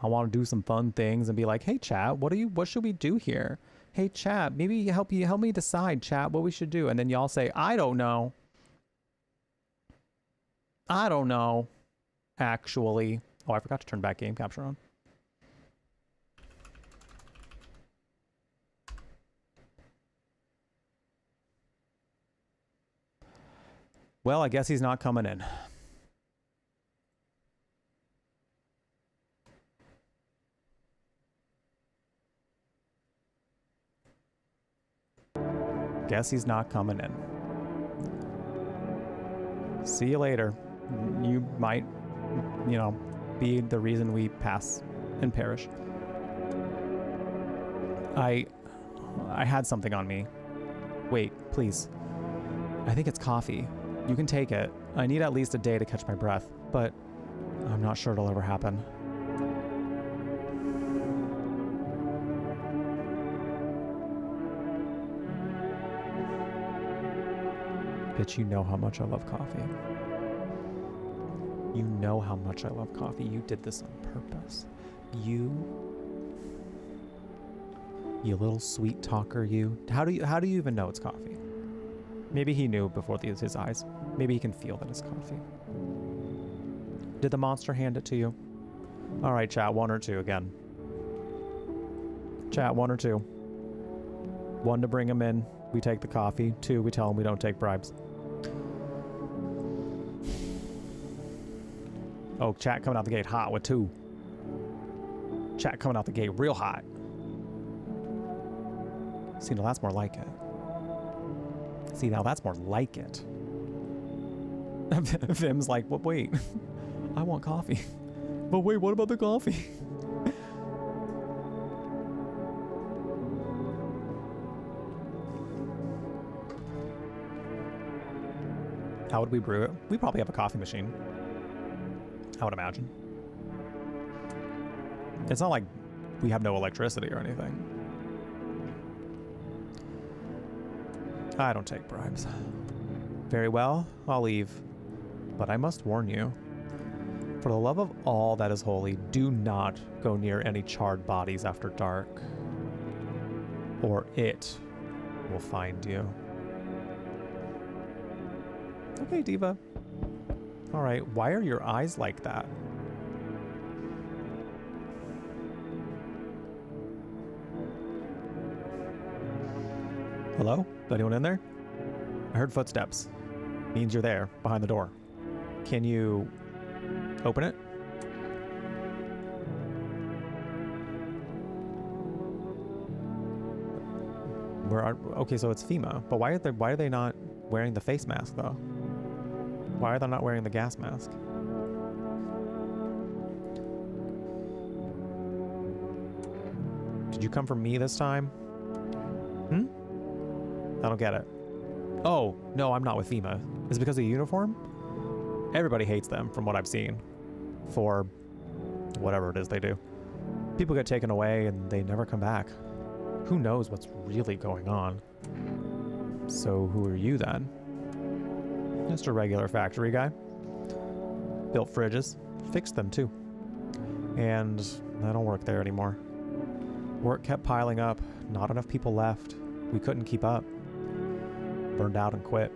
I want to do some fun things and be like, hey chat, what should we do here? Hey chat, maybe help me decide, chat, what we should do. And then y'all say, I don't know. I don't know. Actually. Oh, I forgot to turn back game capture on. Well, I guess he's not coming in. Guess he's not coming in. See you later. You might, you know, be the reason we pass and perish. I had something on me. Wait, please. I think it's coffee. You can take it. I need at least a day to catch my breath, but I'm not sure it'll ever happen. Bitch, you know how much I love coffee. You know how much I love coffee. You did this on purpose. You little sweet talker, you. How do you even know it's coffee? Maybe he knew before his eyes. Maybe he can feel that it's coffee. Did the monster hand it to you? All right, chat, 1 or 2 again. Chat, 1 or 2. 1 to bring him in. We take the coffee. 2, we tell him we don't take bribes. Oh, chat coming out the gate hot with 2. Chat coming out the gate real hot. See, now that's more like it. See, now that's more like it. Vim's like, but wait, I want coffee. But wait, what about the coffee? How would we brew it? We probably have a coffee machine, I would imagine. It's not like we have no electricity or anything. I don't take bribes. Very well, I'll leave. But I must warn you, for the love of all that is holy, do not go near any charred bodies after dark, or it will find you. Okay, Diva. All right, why are your eyes like that? Hello? Is anyone in there? I heard footsteps. Means you're there, behind the door. Can you open it? Okay, so it's FEMA, but why are they not wearing the face mask though? Why are they not wearing the gas mask? Did you come for me this time? I don't get it. Oh, no, I'm not with FEMA. Is it because of the uniform? Everybody hates them from what I've seen for whatever it is they do. People get taken away and they never come back. Who knows what's really going on? So who are you then? Just a regular factory guy. Built fridges. Fixed them too. And I don't work there anymore. Work kept piling up. Not enough people left. We couldn't keep up. Burned out and quit.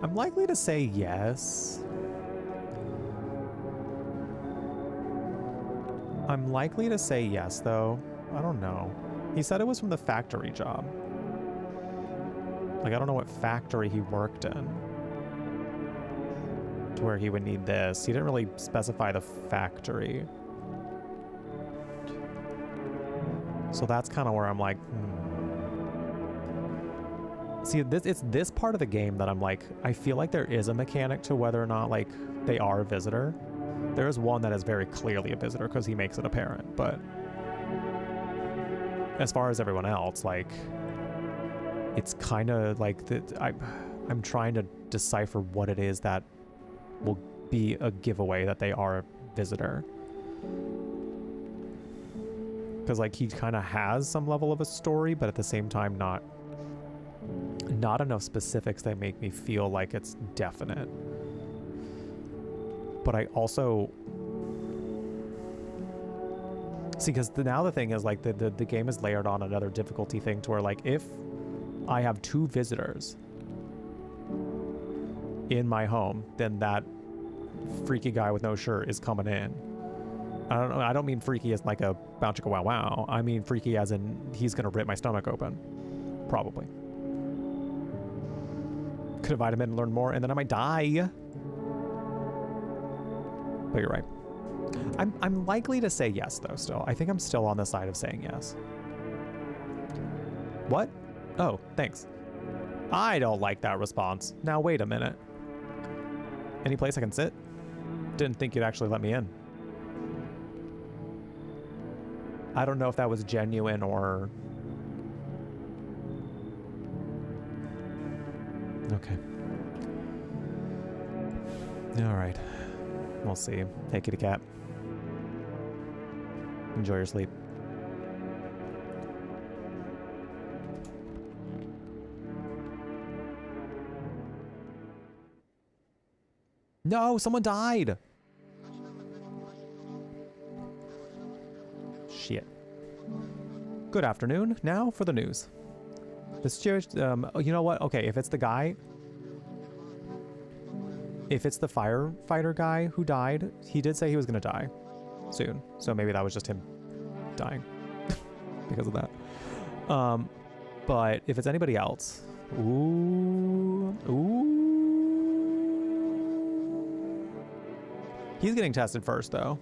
I'm likely to say yes. I'm likely to say yes, though. I don't know. He said it was from the factory job. Like, I don't know what factory he worked in to where he would need this. He didn't really specify the factory. So that's kind of where I'm like, See, it's this part of the game that I'm like, I feel like there is a mechanic to whether or not, like, they are a visitor. There is one that is very clearly a visitor because he makes it apparent, but as far as everyone else, like, it's kind of like I'm trying to decipher what it is that will be a giveaway that they are a visitor. Because, like, he kind of has some level of a story, but at the same time not enough specifics that make me feel like it's definite. But I also see, because now the thing is, like, the game is layered on another difficulty thing to where, like, if I have 2 visitors in my home, then that freaky guy with no shirt is coming in. I don't mean freaky as like a bow chicka wow wow. I mean freaky as in he's gonna rip my stomach open. Probably. Could invite him in and learn more, and then I might die. But you're right. I'm likely to say yes, though, still. I think I'm still on the side of saying yes. What? Oh, thanks. I don't like that response. Now, wait a minute. Any place I can sit? Didn't think you'd actually let me in. I don't know if that was genuine or... Okay. All right. We'll see. Hey, kitty cat. Enjoy your sleep. No, someone died. Shit. Good afternoon. Now for the news. This church, you know what? Okay, if it's the guy, if it's the firefighter guy who died, he did say he was gonna die soon. So maybe that was just him dying because of that. But if it's anybody else, ooh. He's getting tested first, though.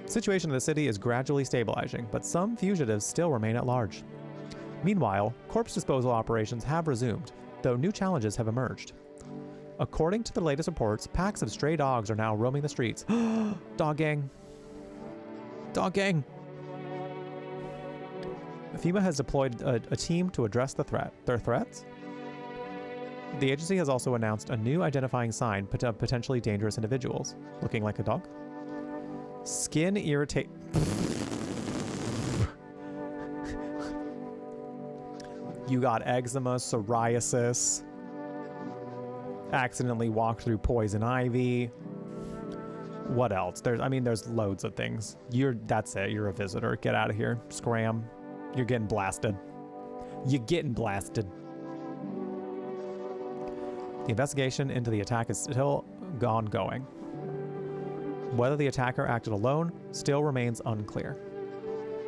Situation in the city is gradually stabilizing, but some fugitives still remain at large. Meanwhile, corpse disposal operations have resumed, though new challenges have emerged. According to the latest reports, packs of stray dogs are now roaming the streets. Dog gang. Dog gang. FEMA has deployed a team to address their threats. The agency has also announced a new identifying sign of potentially dangerous individuals. Looking like a dog? Skin irritate. You got eczema, psoriasis. Accidentally walked through poison ivy. What else? There's loads of things. That's it. You're a visitor. Get out of here. Scram. You're getting blasted. You're getting blasted. The investigation into the attack is still ongoing. Whether the attacker acted alone still remains unclear.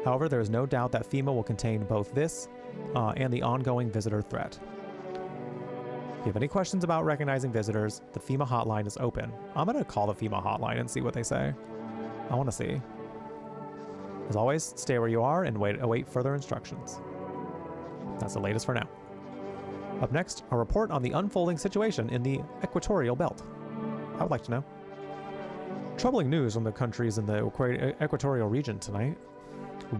However, there is no doubt that FEMA will contain both this and the ongoing visitor threat. If you have any questions about recognizing visitors, the FEMA hotline is open. I'm going to call the FEMA hotline and see what they say. I want to see. As always, stay where you are and await further instructions. That's the latest for now. Up next, a report on the unfolding situation in the equatorial belt. I would like to know. Troubling news from the countries in the equatorial region tonight.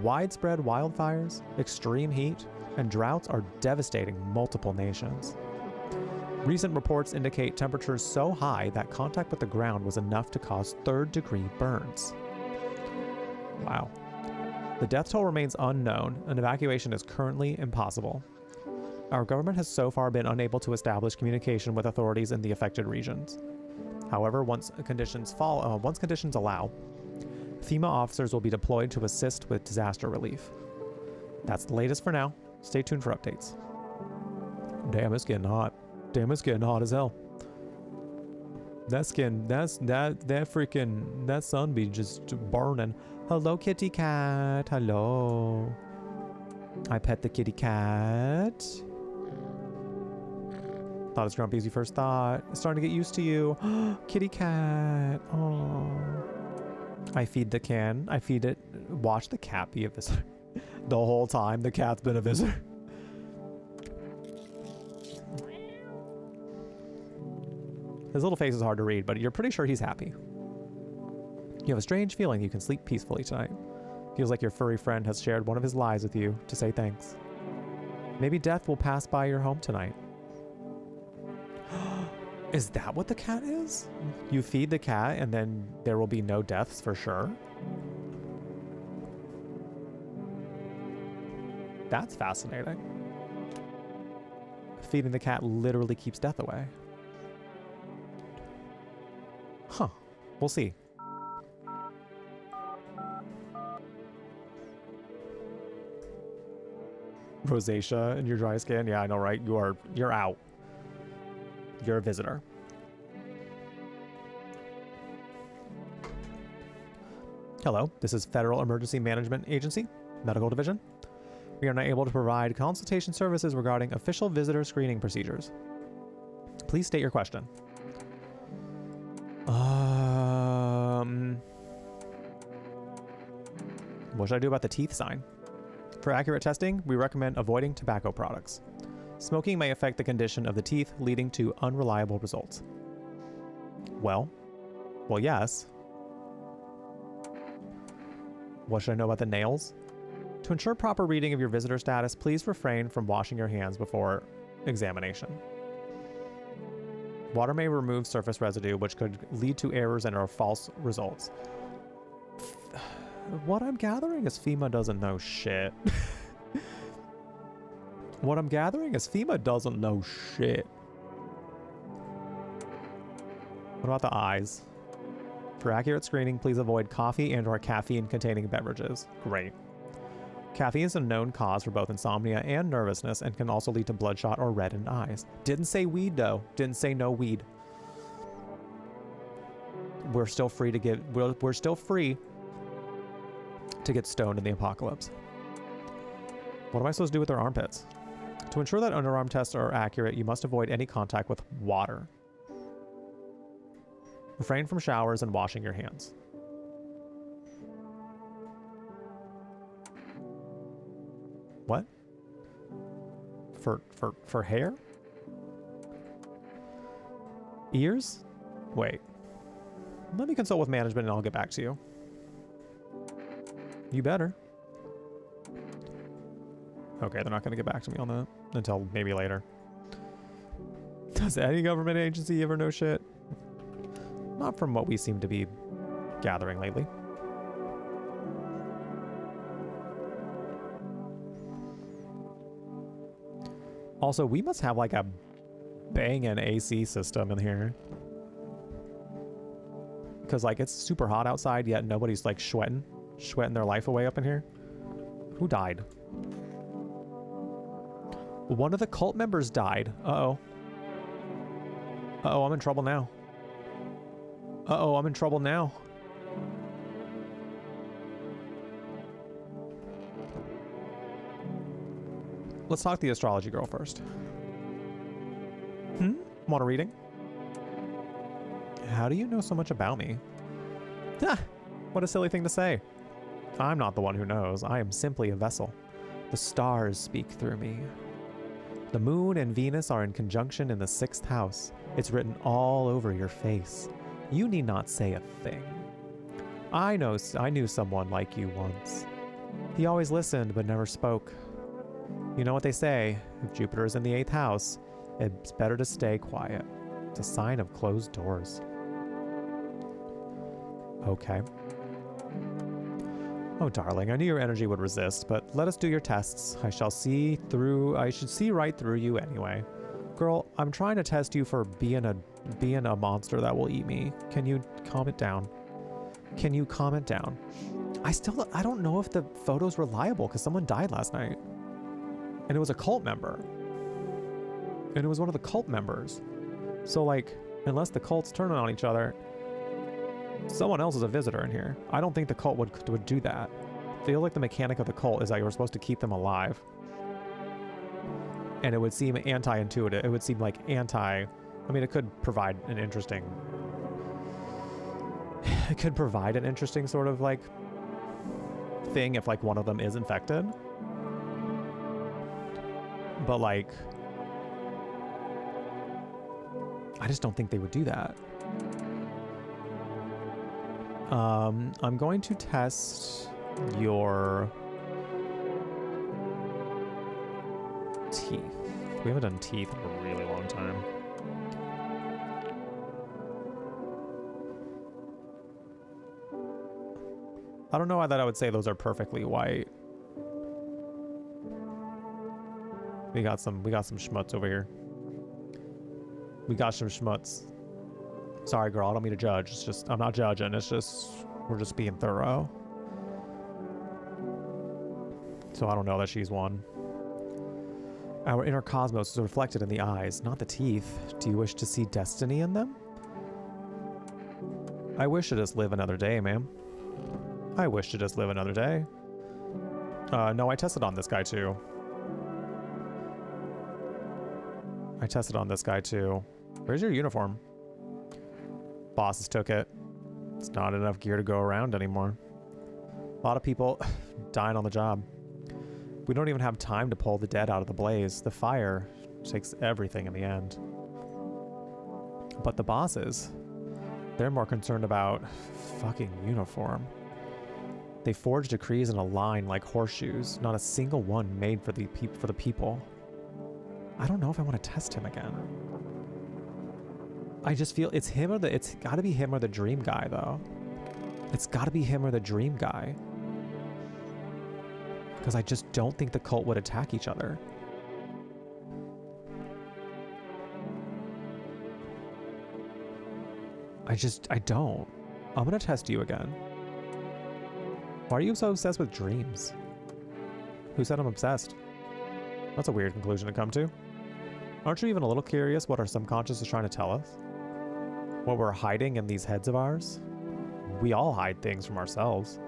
Widespread wildfires, extreme heat, and droughts are devastating multiple nations. Recent reports indicate temperatures so high that contact with the ground was enough to cause third-degree burns. Wow. The death toll remains unknown, and evacuation is currently impossible. Our government has so far been unable to establish communication with authorities in the affected regions. However, once conditions allow, FEMA officers will be deployed to assist with disaster relief. That's the latest for now. Stay tuned for updates. Damn, it's getting hot. Damn, it's getting hot as hell. That sun be just burning. Hello, kitty cat. Hello. I pet the kitty cat. Not as grumpy as you first thought. It's starting to get used to you. Kitty cat. Oh. I feed the can. I feed it. Watch the cat be a visitor. The whole time the cat's been a visitor. His little face is hard to read, but you're pretty sure he's happy. You have a strange feeling you can sleep peacefully tonight. Feels like your furry friend has shared one of his lies with you to say thanks. Maybe death will pass by your home tonight. Is that what the cat is? You feed the cat and then there will be no deaths for sure? That's fascinating. Feeding the cat literally keeps death away. Huh. We'll see. Rosacea in your dry skin? Yeah, I know, right? You're out. You're a visitor. Hello, this is Federal Emergency Management Agency, Medical Division. We are not able to provide consultation services regarding official visitor screening procedures. Please state your question. What should I do about the teeth sign? For accurate testing, we recommend avoiding tobacco products. Smoking may affect the condition of the teeth, leading to unreliable results. Well, yes. What should I know about the nails? To ensure proper reading of your visitor status, please refrain from washing your hands before examination. Water may remove surface residue, which could lead to errors and or false results. What I'm gathering is FEMA doesn't know shit. What I'm gathering is FEMA doesn't know shit. What about the eyes? For accurate screening, please avoid coffee and or caffeine-containing beverages. Great. Caffeine is a known cause for both insomnia and nervousness and can also lead to bloodshot or reddened eyes. Didn't say weed, though. Didn't say no weed. We're still free to get... We're still free to get stoned in the apocalypse. What am I supposed to do with their armpits? To ensure that underarm tests are accurate, you must avoid any contact with water. Refrain from showers and washing your hands. What? For hair? Ears? Wait. Let me consult with management and I'll get back to you. You better. Okay, they're not going to get back to me on that until maybe later. Does any government agency ever know shit? Not from what we seem to be gathering lately. Also, we must have like a banging AC system in here. Because like it's super hot outside, yet nobody's like sweating their life away up in here. Who died? One of the cult members died. Uh-oh. Uh-oh, I'm in trouble now. Uh-oh, I'm in trouble now. Let's talk to the astrology girl first. Want a reading? How do you know so much about me? Ah, what a silly thing to say. I'm not the one who knows. I am simply a vessel. The stars speak through me. The moon and Venus are in conjunction in the 6th house. It's written all over your face. You need not say a thing. I knew someone like you once. He always listened but never spoke. You know what they say, if Jupiter is in the 8th house, it's better to stay quiet. It's a sign of closed doors. Okay. Oh, darling, I knew your energy would resist, but let us do your tests. I should see right through you anyway. Girl, I'm trying to test you for being a monster that will eat me. Can you calm it down? Can you calm it down? I don't know if the photo's reliable because someone died last night. And it was a cult member. And it was one of the cult members. So like, unless the cults turn on each other, someone else is a visitor in here. I don't think the cult would do that. I feel like the mechanic of the cult is that you're supposed to keep them alive. And it would seem anti-intuitive. It would seem like I mean, it could provide an interesting... It could provide an interesting sort of like thing if like one of them is infected. But like, I just don't think they would do that. I'm going to test your teeth. We haven't done teeth in a really long time. I don't know that I would say those are perfectly white. We got some schmutz over here. We got some schmutz. Sorry, girl, I don't mean to judge. It's just, I'm not judging. It's just, we're just being thorough. So I don't know that she's one. Our inner cosmos is reflected in the eyes, not the teeth. Do you wish to see destiny in them? I wish to just live another day, ma'am. I wish to just live another day. No, I tested on this guy too. I tested on this guy too. Where's your uniform? Bosses took it. It's not enough gear to go around anymore. A lot of people dying on the job. We don't even have time to pull the dead out of the blaze. The fire takes everything in the end. But the bosses, they're more concerned about fucking uniform. They forge decrees in a line like horseshoes, not a single one made for the people. I don't know if I want to test him again. I just feel it's him or it's got to be him or the dream guy though. It's got to be him or the dream guy. Because I just don't think the cult would attack each other. I don't. I'm going to test you again. Why are you so obsessed with dreams? Who said I'm obsessed? That's a weird conclusion to come to. Aren't you even a little curious what our subconscious is trying to tell us? What we're hiding in these heads of ours? We all hide things from ourselves.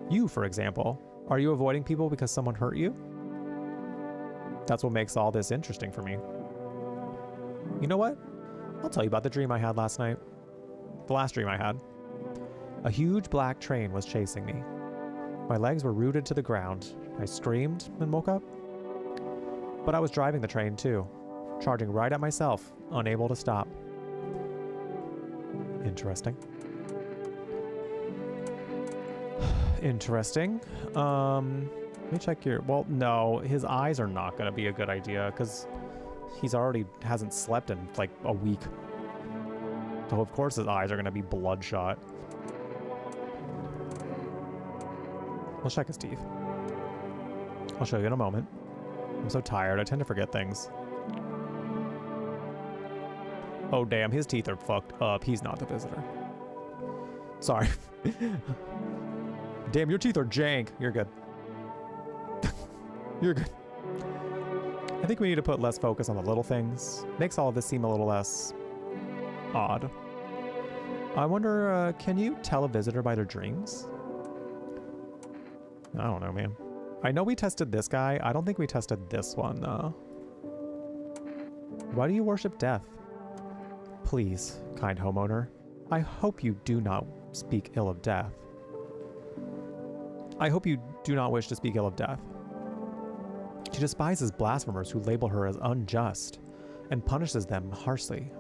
You, for example, are you avoiding people because someone hurt you? That's what makes all this interesting for me. You know what? I'll tell you about the dream I had last night. the last dream I had. A huge black train was chasing me. My legs were rooted to the ground. I screamed and woke up. But I was driving the train too, charging right at myself, unable to stop. Interesting. Interesting. Let me check your... Well, no, his eyes are not going to be a good idea because he's already hasn't slept in like a week. So of course his eyes are going to be bloodshot. Let's check his teeth. I'll show you in a moment. I'm so tired, I tend to forget things. Oh damn, his teeth are fucked up. He's not the visitor. Sorry. Damn, your teeth are jank. You're good. You're good. I think we need to put less focus on the little things. Makes all of this seem a little less odd. I wonder, can you tell a visitor by their dreams? I don't know, man. I know we tested this guy. I don't think we tested this one, though. Why do you worship death? Please, kind homeowner. I hope you do not speak ill of death. I hope you do not wish to speak ill of death. She despises blasphemers who label her as unjust and punishes them harshly.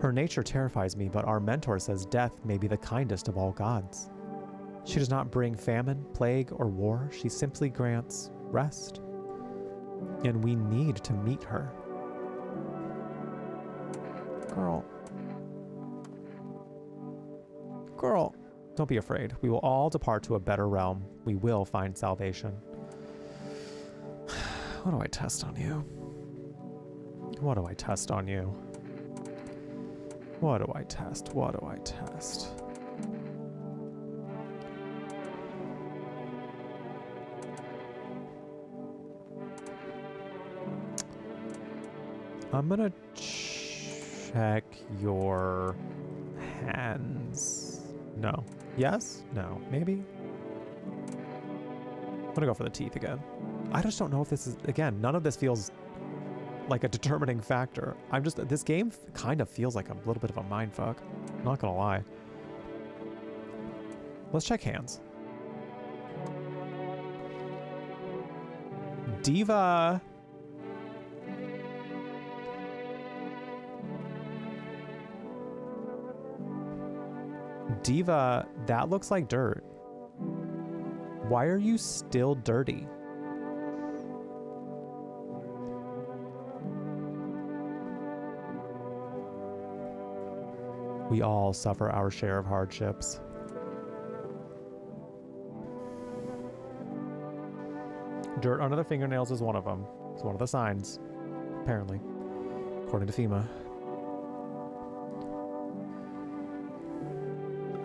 Her nature terrifies me, but our mentor says death may be the kindest of all gods. She does not bring famine, plague, or war. She simply grants rest. And we need to meet her. Girl. Girl. Don't be afraid. We will all depart to a better realm. We will find salvation. What do I test on you? What do I test on you? What do I test? What do I test? I'm gonna check your hands. No. Yes? No. Maybe? I'm gonna go for the teeth again. I just don't know if this is... Again, none of this feels like a determining factor. I'm just... This game kind of feels like a little bit of a mindfuck. I'm not gonna lie. Let's check hands. Diva! Diva, that looks like dirt. Why are you still dirty? We all suffer our share of hardships. Dirt under the fingernails is one of them. It's one of the signs, apparently, according to FEMA.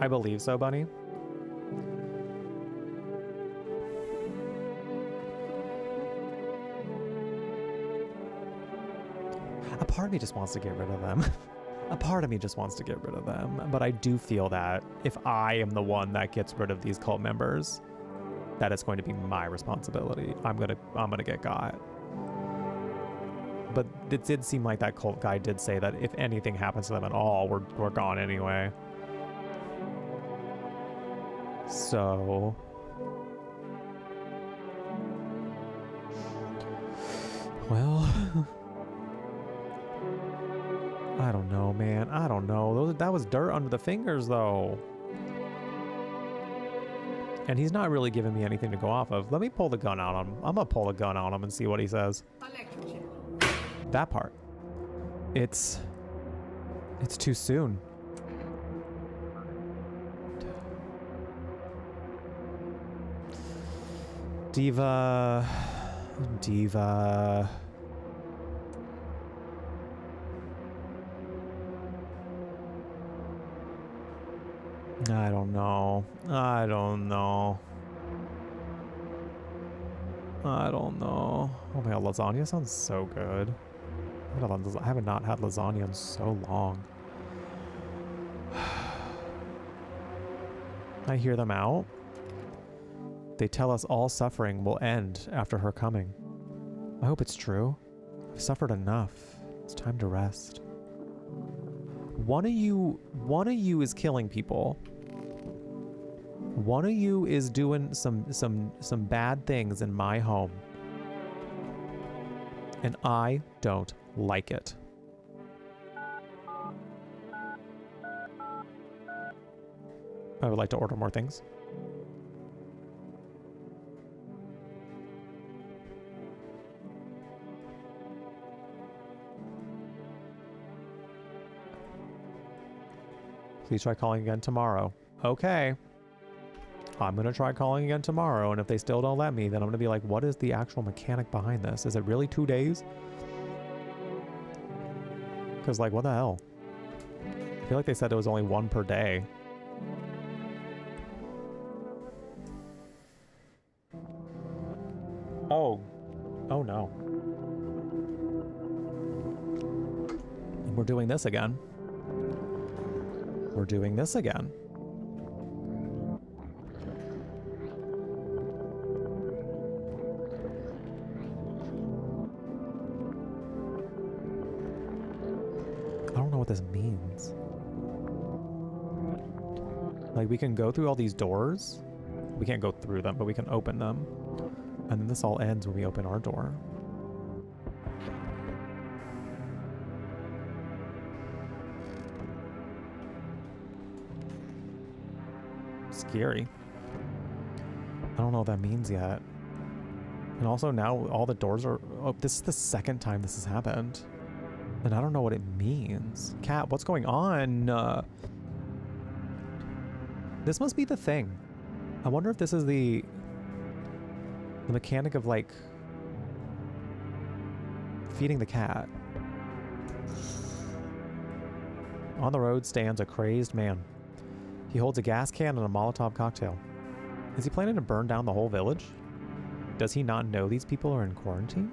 I believe so, Bunny. A part of me just wants to get rid of them. A part of me just wants to get rid of them. But I do feel that if I am the one that gets rid of these cult members, that it's going to be my responsibility. I'm gonna get got. But it did seem like that cult guy did say that if anything happens to them at all, we're gone anyway. So... Well... I don't know, man. I don't know. That was dirt under the fingers, though. And he's not really giving me anything to go off of. Let me pull the gun out on him. I'm gonna pull the gun on him and see what he says. That part. It's too soon. Diva. Diva. I don't know. I don't know. I don't know. Oh my god, lasagna sounds so good. I have not had lasagna in so long. I hear them out. They tell us all suffering will end after her coming. I hope it's true. I've suffered enough. It's time to rest. One of you is killing people. One of you is doing some bad things in my home. And I don't like it. I would like to order more things. Please try calling again tomorrow. Okay. I'm going to try calling again tomorrow, and if they still don't let me, then I'm going to be like, what is the actual mechanic behind this? Is it really 2 days? Because, like, what the hell? I feel like they said it was only 1 per day. Oh. Oh, no. And we're doing this again. We're doing this again. I don't know what this means. Like, we can go through all these doors. We can't go through them, but we can open them. And then this all ends when we open our door. Scary. I don't know what that means yet. And also now all the doors are... Oh, this is the second time this has happened. And I don't know what it means. Cat, what's going on? This must be the thing. I wonder if this is the mechanic of, like, feeding the cat. On the road stands a crazed man. He holds a gas can and a Molotov cocktail. Is he planning to burn down the whole village? Does he not know these people are in quarantine?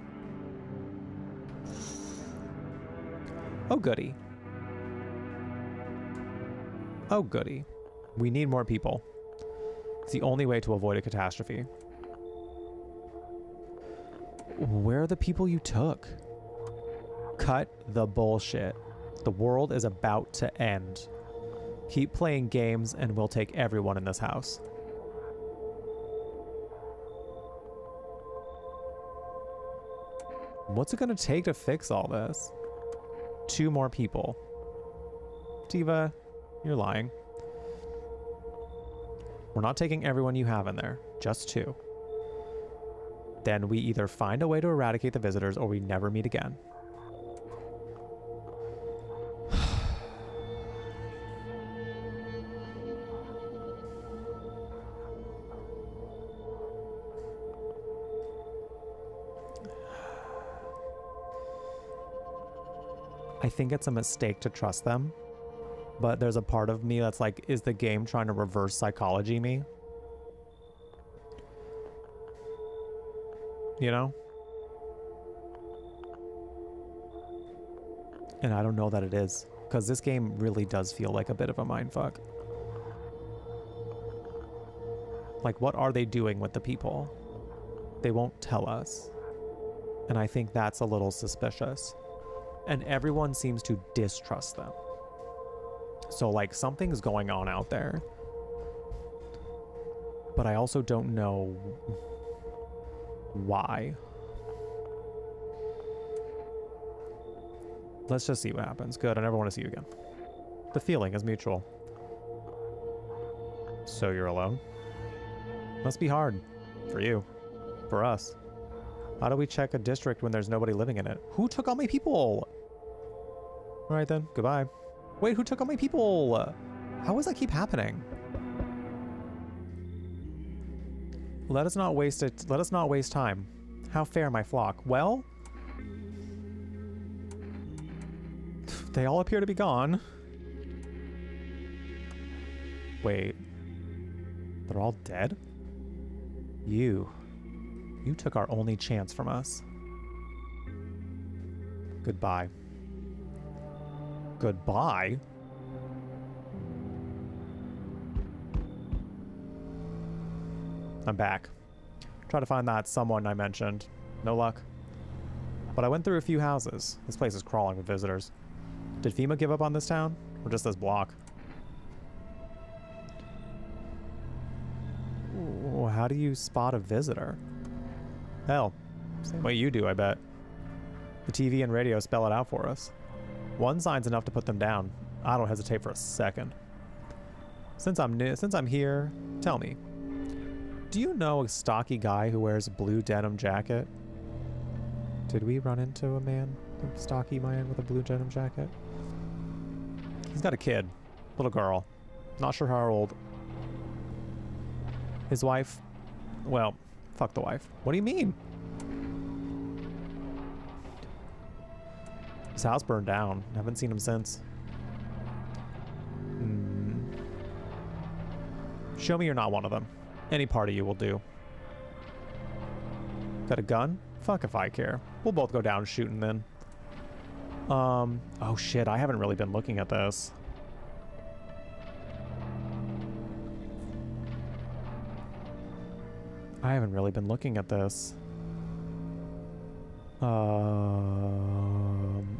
Oh, goody. Oh, goody. We need more people. It's the only way to avoid a catastrophe. Where are the people you took? Cut the bullshit. The world is about to end. Keep playing games and we'll take everyone in this house. What's it gonna take to fix all this? 2 more people. Diva, you're lying. We're not taking everyone you have in there, just 2. Then we either find a way to eradicate the visitors or we never meet again. I think it's a mistake to trust them, but there's a part of me that's like, is the game trying to reverse psychology me? You know? And I don't know that it is, because this game really does feel like a bit of a mindfuck. Like, what are they doing with the people? They won't tell us. And I think that's a little suspicious. And everyone seems to distrust them. So, like, something's going on out there. But I also don't know why. Let's just see what happens. Good, I never want to see you again. The feeling is mutual. So you're alone? Must be hard. For you. For us. How do we check a district when there's nobody living in it? Who took all my people? Alright then, goodbye. Wait, who took all my people? How does that keep happening? Let us not waste it. Let us not waste time. How fair, my flock. Well, they all appear to be gone. Wait. They're all dead? You took our only chance from us. Goodbye. Goodbye? I'm back. Try to find that someone I mentioned. No luck. But I went through a few houses. This place is crawling with visitors. Did FEMA give up on this town? Or just this block? Ooh, how do you spot a visitor? Hell, same way you do, I bet. The TV and radio spell it out for us. One sign's enough to put them down. I don't hesitate for a second. Since I'm here, tell me. Do you know a stocky guy who wears a blue denim jacket? Did we run into a stocky man with a blue denim jacket? He's got a kid, little girl. Not sure how old. His wife? Well, fuck the wife. What do you mean? His house burned down. Haven't seen him since. Show me you're not one of them. Any part of you will do. Got a gun? Fuck if I care. We'll both go down shooting then. Oh shit, I haven't really been looking at this. I haven't really been looking at this.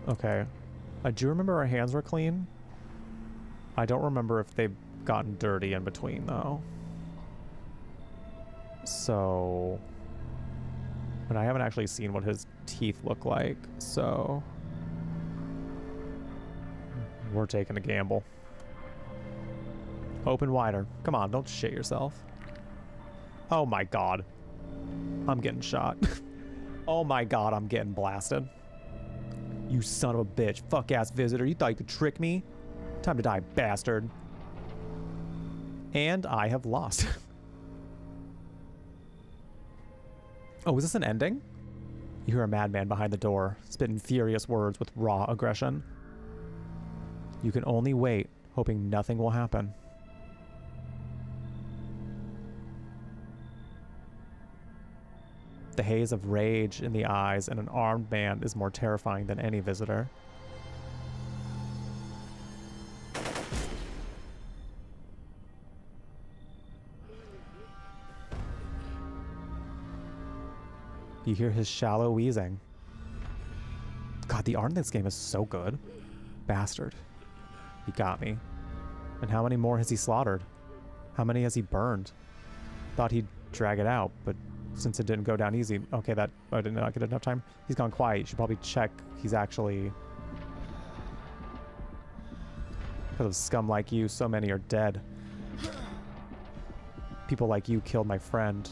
Okay. I do remember our hands were clean. I don't remember if they've gotten dirty in between, though. So... And I haven't actually seen what his teeth look like, so... We're taking a gamble. Open wider. Come on, don't shit yourself. Oh my god. I'm getting shot. Oh my god, I'm getting blasted. You son of a bitch. Fuck-ass visitor. You thought you could trick me? Time to die, bastard. And I have lost. Oh, is this an ending? You hear a madman behind the door, spitting furious words with raw aggression. You can only wait, hoping nothing will happen. The haze of rage in the eyes and an armed man is more terrifying than any visitor. You hear his shallow wheezing. God, the art in this game is so good. Bastard. He got me. And how many more has he slaughtered? How many has he burned? Thought he'd drag it out, but since it didn't go down easy... Okay, that... I did not get enough time. He's gone quiet. You should probably check he's actually... Because of scum like you, so many are dead. People like you killed my friend.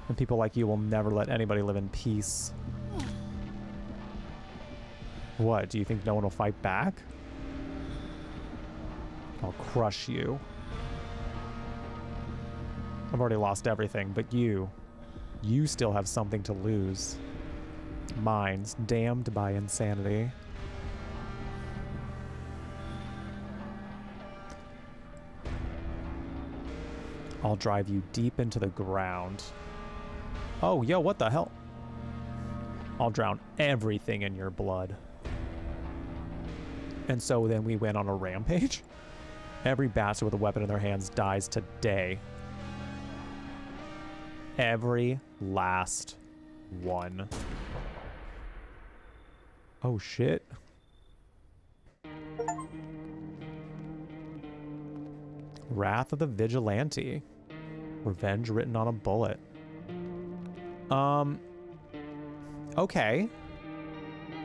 And people like you will never let anybody live in peace. What, do you think no one will fight back? I'll crush you. I've already lost everything, but you still have something to lose. Minds damned by insanity. I'll drive you deep into the ground. Oh, yo, what the hell? I'll drown everything in your blood. And so then we went on a rampage? Every bastard with a weapon in their hands dies today. Every last one. Oh, shit. Wrath of the Vigilante. Revenge written on a bullet. Okay.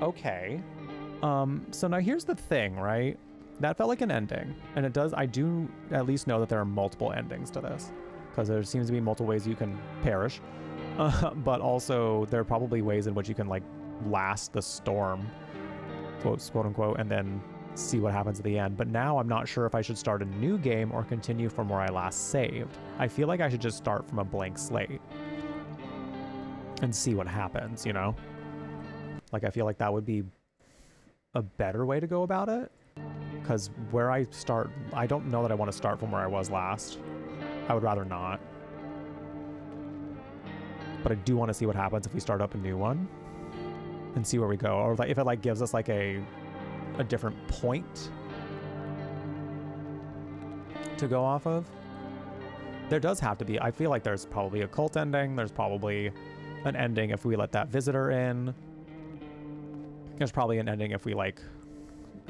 Okay. So now here's the thing, right? That felt like an ending. And it does, I do at least know that there are multiple endings to this. Because there seems to be multiple ways you can perish. But also, there are probably ways in which you can, like, last the storm. Quote unquote, and then see what happens at the end. But now I'm not sure if I should start a new game or continue from where I last saved. I feel like I should just start from a blank slate. And see what happens, you know? Like, I feel like that would be a better way to go about it. Because where I start, I don't know that I want to start from where I was last. I would rather not. But I do want to see what happens if we start up a new one. And see where we go. Or like, if it like gives us like a different point to go off of. There does have to be, I feel like there's probably a cult ending. There's probably an ending if we let that visitor in. There's probably an ending if we like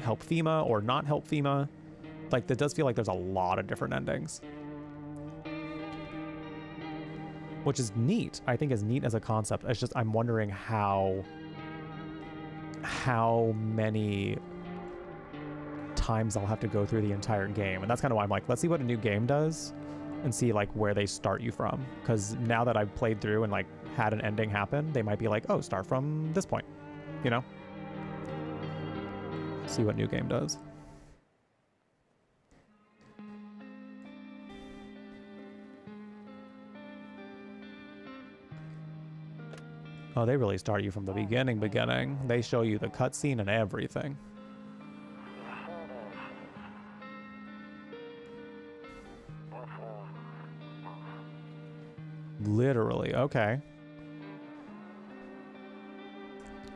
help FEMA or not help FEMA. Like, that does feel like there's a lot of different endings. Which is neat. I think is neat as a concept. It's just, I'm wondering how many times I'll have to go through the entire game. And that's kind of why I'm like, let's see what a new game does and see like where they start you from. Because now that I've played through and like had an ending happen, they might be like, oh, start from this point, you know? See what new game does. Oh, they really start you from the beginning. They show you the cutscene and everything. Literally, okay.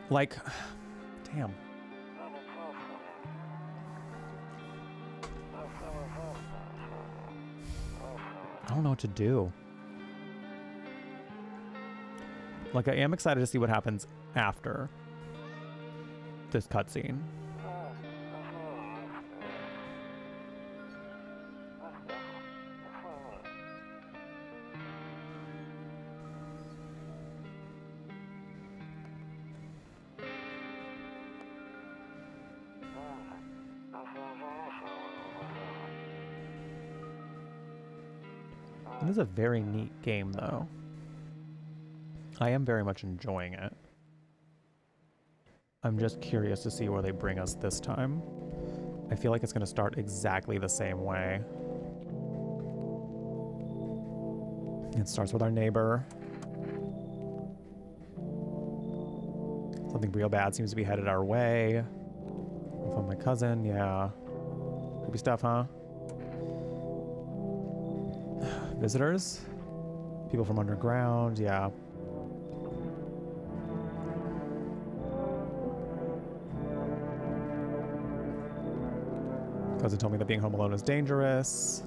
Like, damn. I don't know what to do. Like, I am excited to see what happens after this cutscene. This is a very neat game, though. I am very much enjoying it. I'm just curious to see where they bring us this time. I feel like it's going to start exactly the same way. It starts with our neighbor. Something real bad seems to be headed our way. From my cousin, yeah. Creepy stuff, huh? Visitors? People from underground, yeah. Cousin told me that being home alone is dangerous.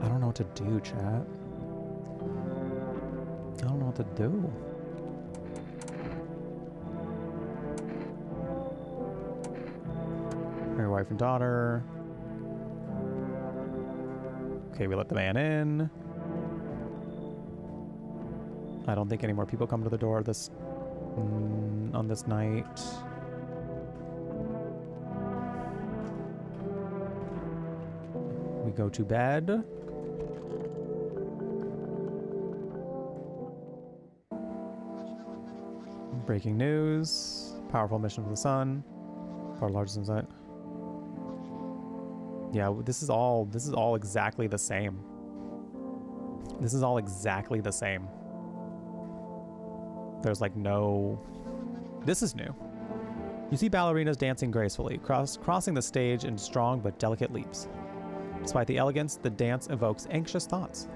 I don't know what to do, chat. I don't know what to do. Her wife and daughter. Okay, we let the man in. I don't think any more people come to the door this on this night. We go to bed. Breaking news. Powerful mission for the sun. Far larger than that. Yeah, this is all exactly the same. This is all exactly the same. There's like no... This is new. You see ballerinas dancing gracefully, crossing the stage in strong but delicate leaps. Despite the elegance, the dance evokes anxious thoughts.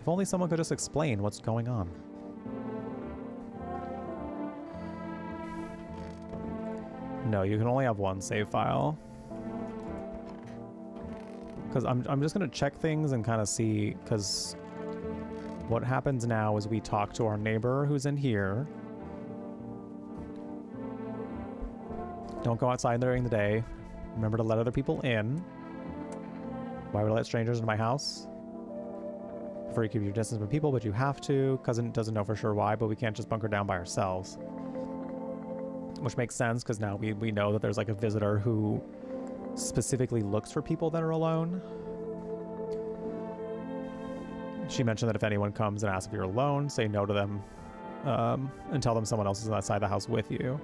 If only someone could just explain what's going on. No, you can only have one save file. Because I'm just going to check things and kind of see, because what happens now is we talk to our neighbor who's in here. Don't go outside during the day. Remember to let other people in. Why would I let strangers into my house? Prefer you keep your distance from people, but you have to. Cousin doesn't know for sure why, but we can't just bunker down by ourselves. Which makes sense, because now we know that there's like a visitor who specifically looks for people that are alone. She mentioned that if anyone comes and asks if you're alone, say no to them, and tell them someone else is outside the house with you.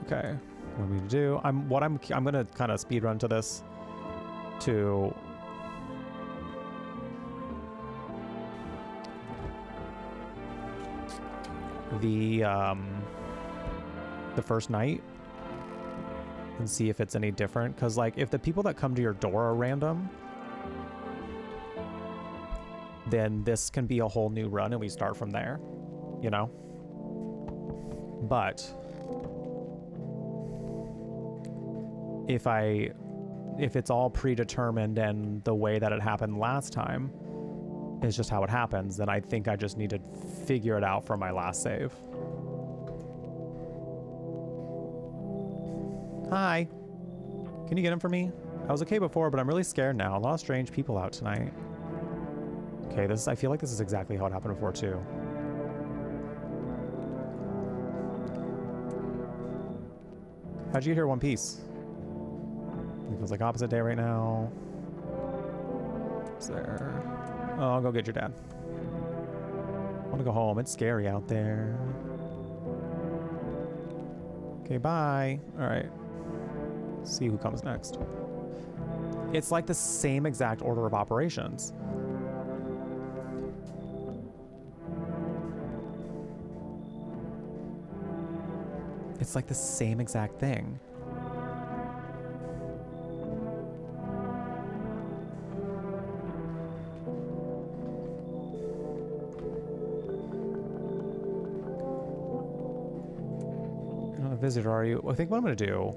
Okay, what do we need to do? I'm gonna kind of speed run to this to the first night and see if it's any different, because like if the people that come to your door are random, then this can be a whole new run and we start from there, you know. But if I if it's all predetermined and the way that it happened last time is just how it happens, then I think I just need to figure it out from my last save. Hi. Can you get him for me? I was okay before, but I'm really scared now. A lot of strange people out tonight. Okay, I feel like this is exactly how it happened before too. How'd you get here one piece? It feels like opposite day right now. Is there? Oh, I'll go get your dad. I want to go home. It's scary out there. Okay, bye. All right. See who comes next. It's like the same exact order of operations. It's like the same exact thing. You're not a visitor, are you? I think what I'm gonna do.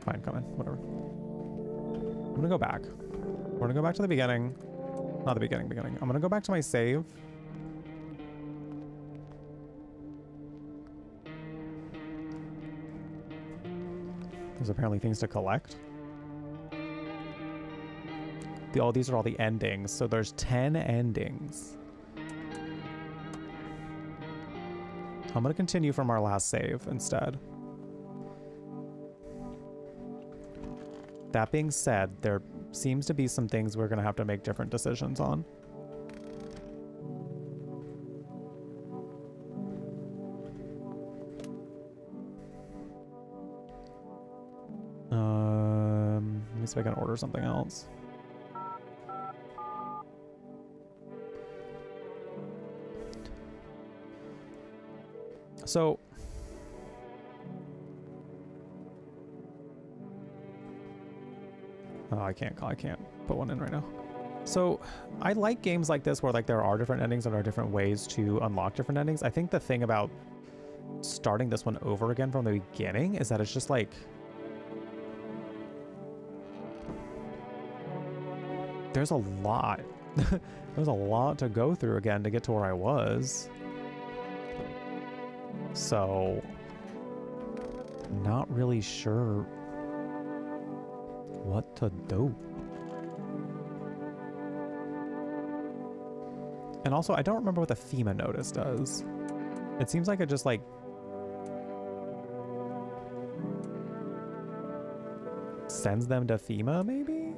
Fine, come in. Whatever. I'm gonna go back. We're gonna go back to the beginning. Not the beginning. I'm gonna go back to my save. There's apparently things to collect. These are all the endings. So there's 10 endings. I'm gonna continue from our last save instead. That being said, there seems to be some things we're gonna have to make different decisions on. Let me see if I can order something else. So oh, I can't put one in right now. So I like games like this where like there are different endings and there are different ways to unlock different endings. I think the thing about starting this one over again from the beginning is that it's just like there's a lot. There's a lot to go through again to get to where I was. So, not really sure what to do. And also, I don't remember what the FEMA notice does. It seems like it just like sends them to FEMA, maybe?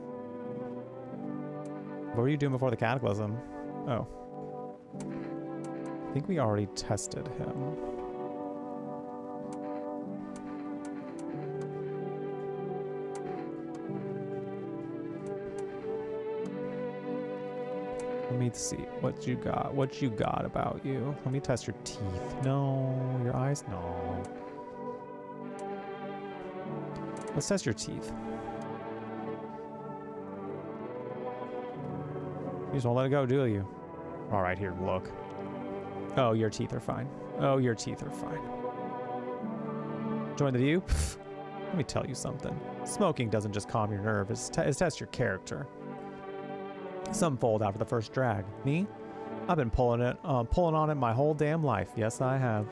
What were you doing before the cataclysm? Oh. I think we already tested him. Let me see what you got. What you got about you? Let me test your teeth. No. Your eyes? No. Let's test your teeth. You just won't let it go, do you? All right, here, look. Oh, your teeth are fine. Oh, your teeth are fine. Join the view? Pfft. Let me tell you something. Smoking doesn't just calm your nerves, it tests your character. Some fold after the first drag. Me? I've been pulling on it my whole damn life. Yes, I have.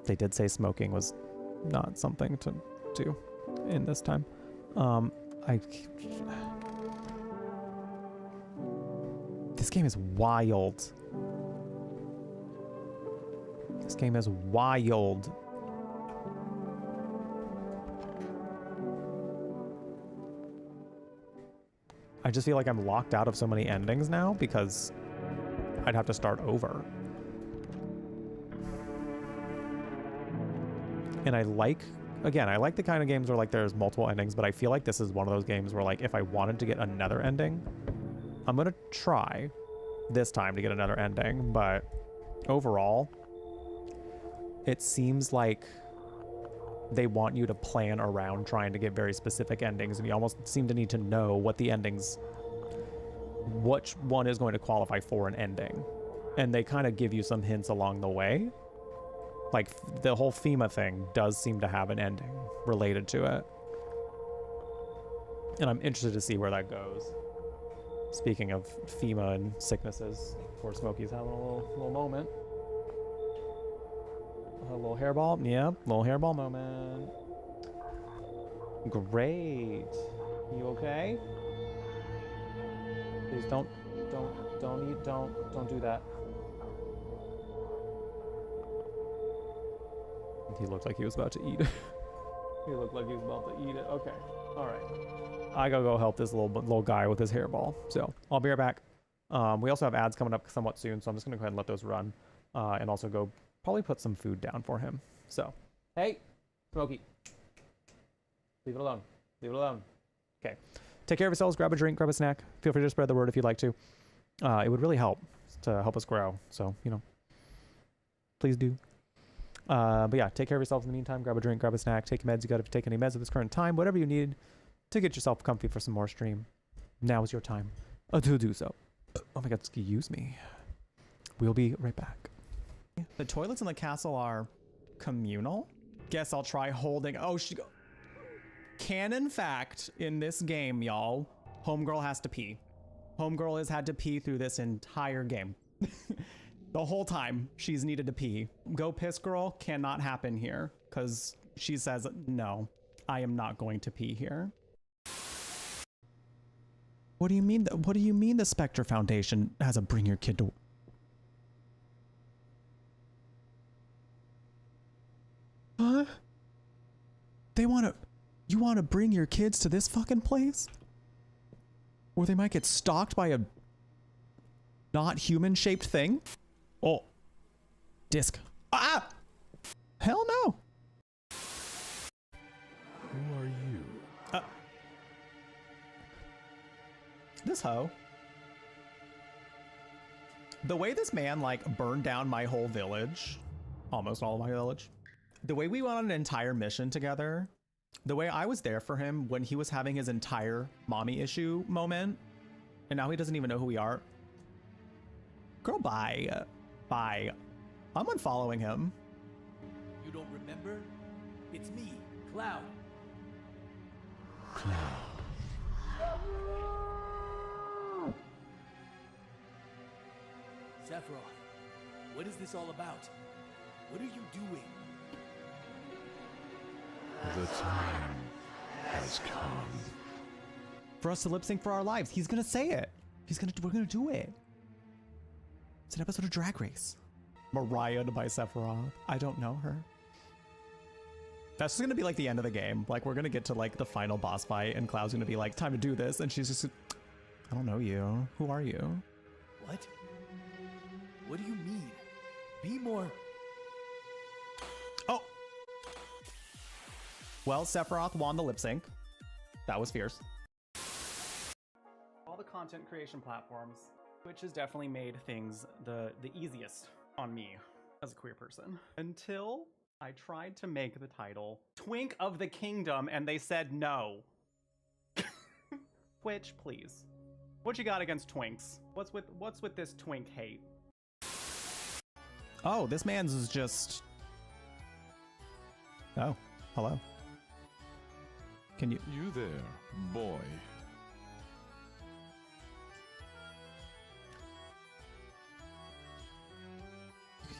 They did say smoking was not something to do in this time. This game is wild. This game is wild. I just feel like I'm locked out of so many endings now because I'd have to start over. And I like the kind of games where like there's multiple endings, but I feel like this is one of those games where like if I wanted to get another ending, I'm gonna try this time to get another ending, but overall, it seems like they want you to plan around trying to get very specific endings, and you almost seem to need to know what the endings which one is going to qualify for an ending. And they kind of give you some hints along the way. Like, the whole FEMA thing does seem to have an ending related to it. And I'm interested to see where that goes. Speaking of FEMA and sicknesses, poor Smokey's having a little moment. A little hairball, yeah, little hairball moment. Great. You okay? Please don't do that. He looked like he was about to eat it. He looked like he was about to eat it. Okay. All right. I gotta go help this little guy with his hairball. So I'll be right back. We also have ads coming up somewhat soon, so I'm just gonna go ahead and let those run, and also go probably put some food down for him. So, hey, Smokey, leave it alone. Leave it alone. Okay. Take care of yourselves. Grab a drink. Grab a snack. Feel free to spread the word if you'd like to. It would really help to help us grow. So, you know, please do. But yeah, take care of yourself in the meantime. Grab a drink, grab a snack, take meds. You got to take any meds at this current time. Whatever you need to get yourself comfy for some more stream. Now is your time to do so. Oh my god, excuse me. We'll be right back. The toilets in the castle are communal. Guess I'll try holding. Oh, canon fact in this game, y'all. Homegirl has to pee. Homegirl has had to pee through this entire game. The whole time she's needed to pee. Go piss girl cannot happen here because she says, no, I am not going to pee here. What do you mean? What do you mean the Spectre Foundation has a bring your kid to... Huh? They want to... You want to bring your kids to this fucking place? Or they might get stalked by a not human shaped thing? Oh. Disc. Ah! Hell no. Who are you? This hoe. The way this man like burned down my whole village, almost all of my village, the way we went on an entire mission together, the way I was there for him when he was having his entire mommy issue moment, and now he doesn't even know who we are. Girl, bye. Bye. I'm unfollowing him. You don't remember? It's me, Cloud. Sephiroth, what is this all about? What are you doing? The time has come. For us to lip sync for our lives. He's gonna say it. We're gonna do it. It's an episode of Drag Race. Mariah by Sephiroth. I don't know her. That's just gonna be like the end of the game. Like we're gonna get to like the final boss fight and Cloud's gonna be like, time to do this. And she's just, I don't know you. Who are you? What? What do you mean? Be more... Oh! Well, Sephiroth won the lip sync. That was fierce. All the content creation platforms, which has definitely made things the easiest on me as a queer person. Until I tried to make the title Twink of the Kingdom and they said no. Twitch, please. What you got against twinks? What's with this twink hate? Oh, this man's is just... Oh, hello. Can you... You there, boy.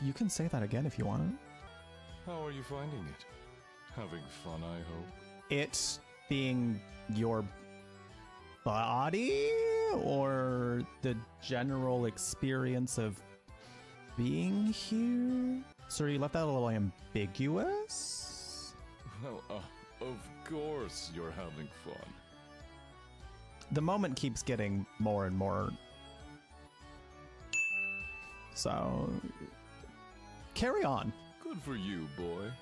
You can say that again if you want. How are you finding it? Having fun, I hope. It being your body or the general experience of being here? Sir, you left that a little ambiguous? Well, of course you're having fun. The moment keeps getting more and more. So, carry on. Good for you, boy.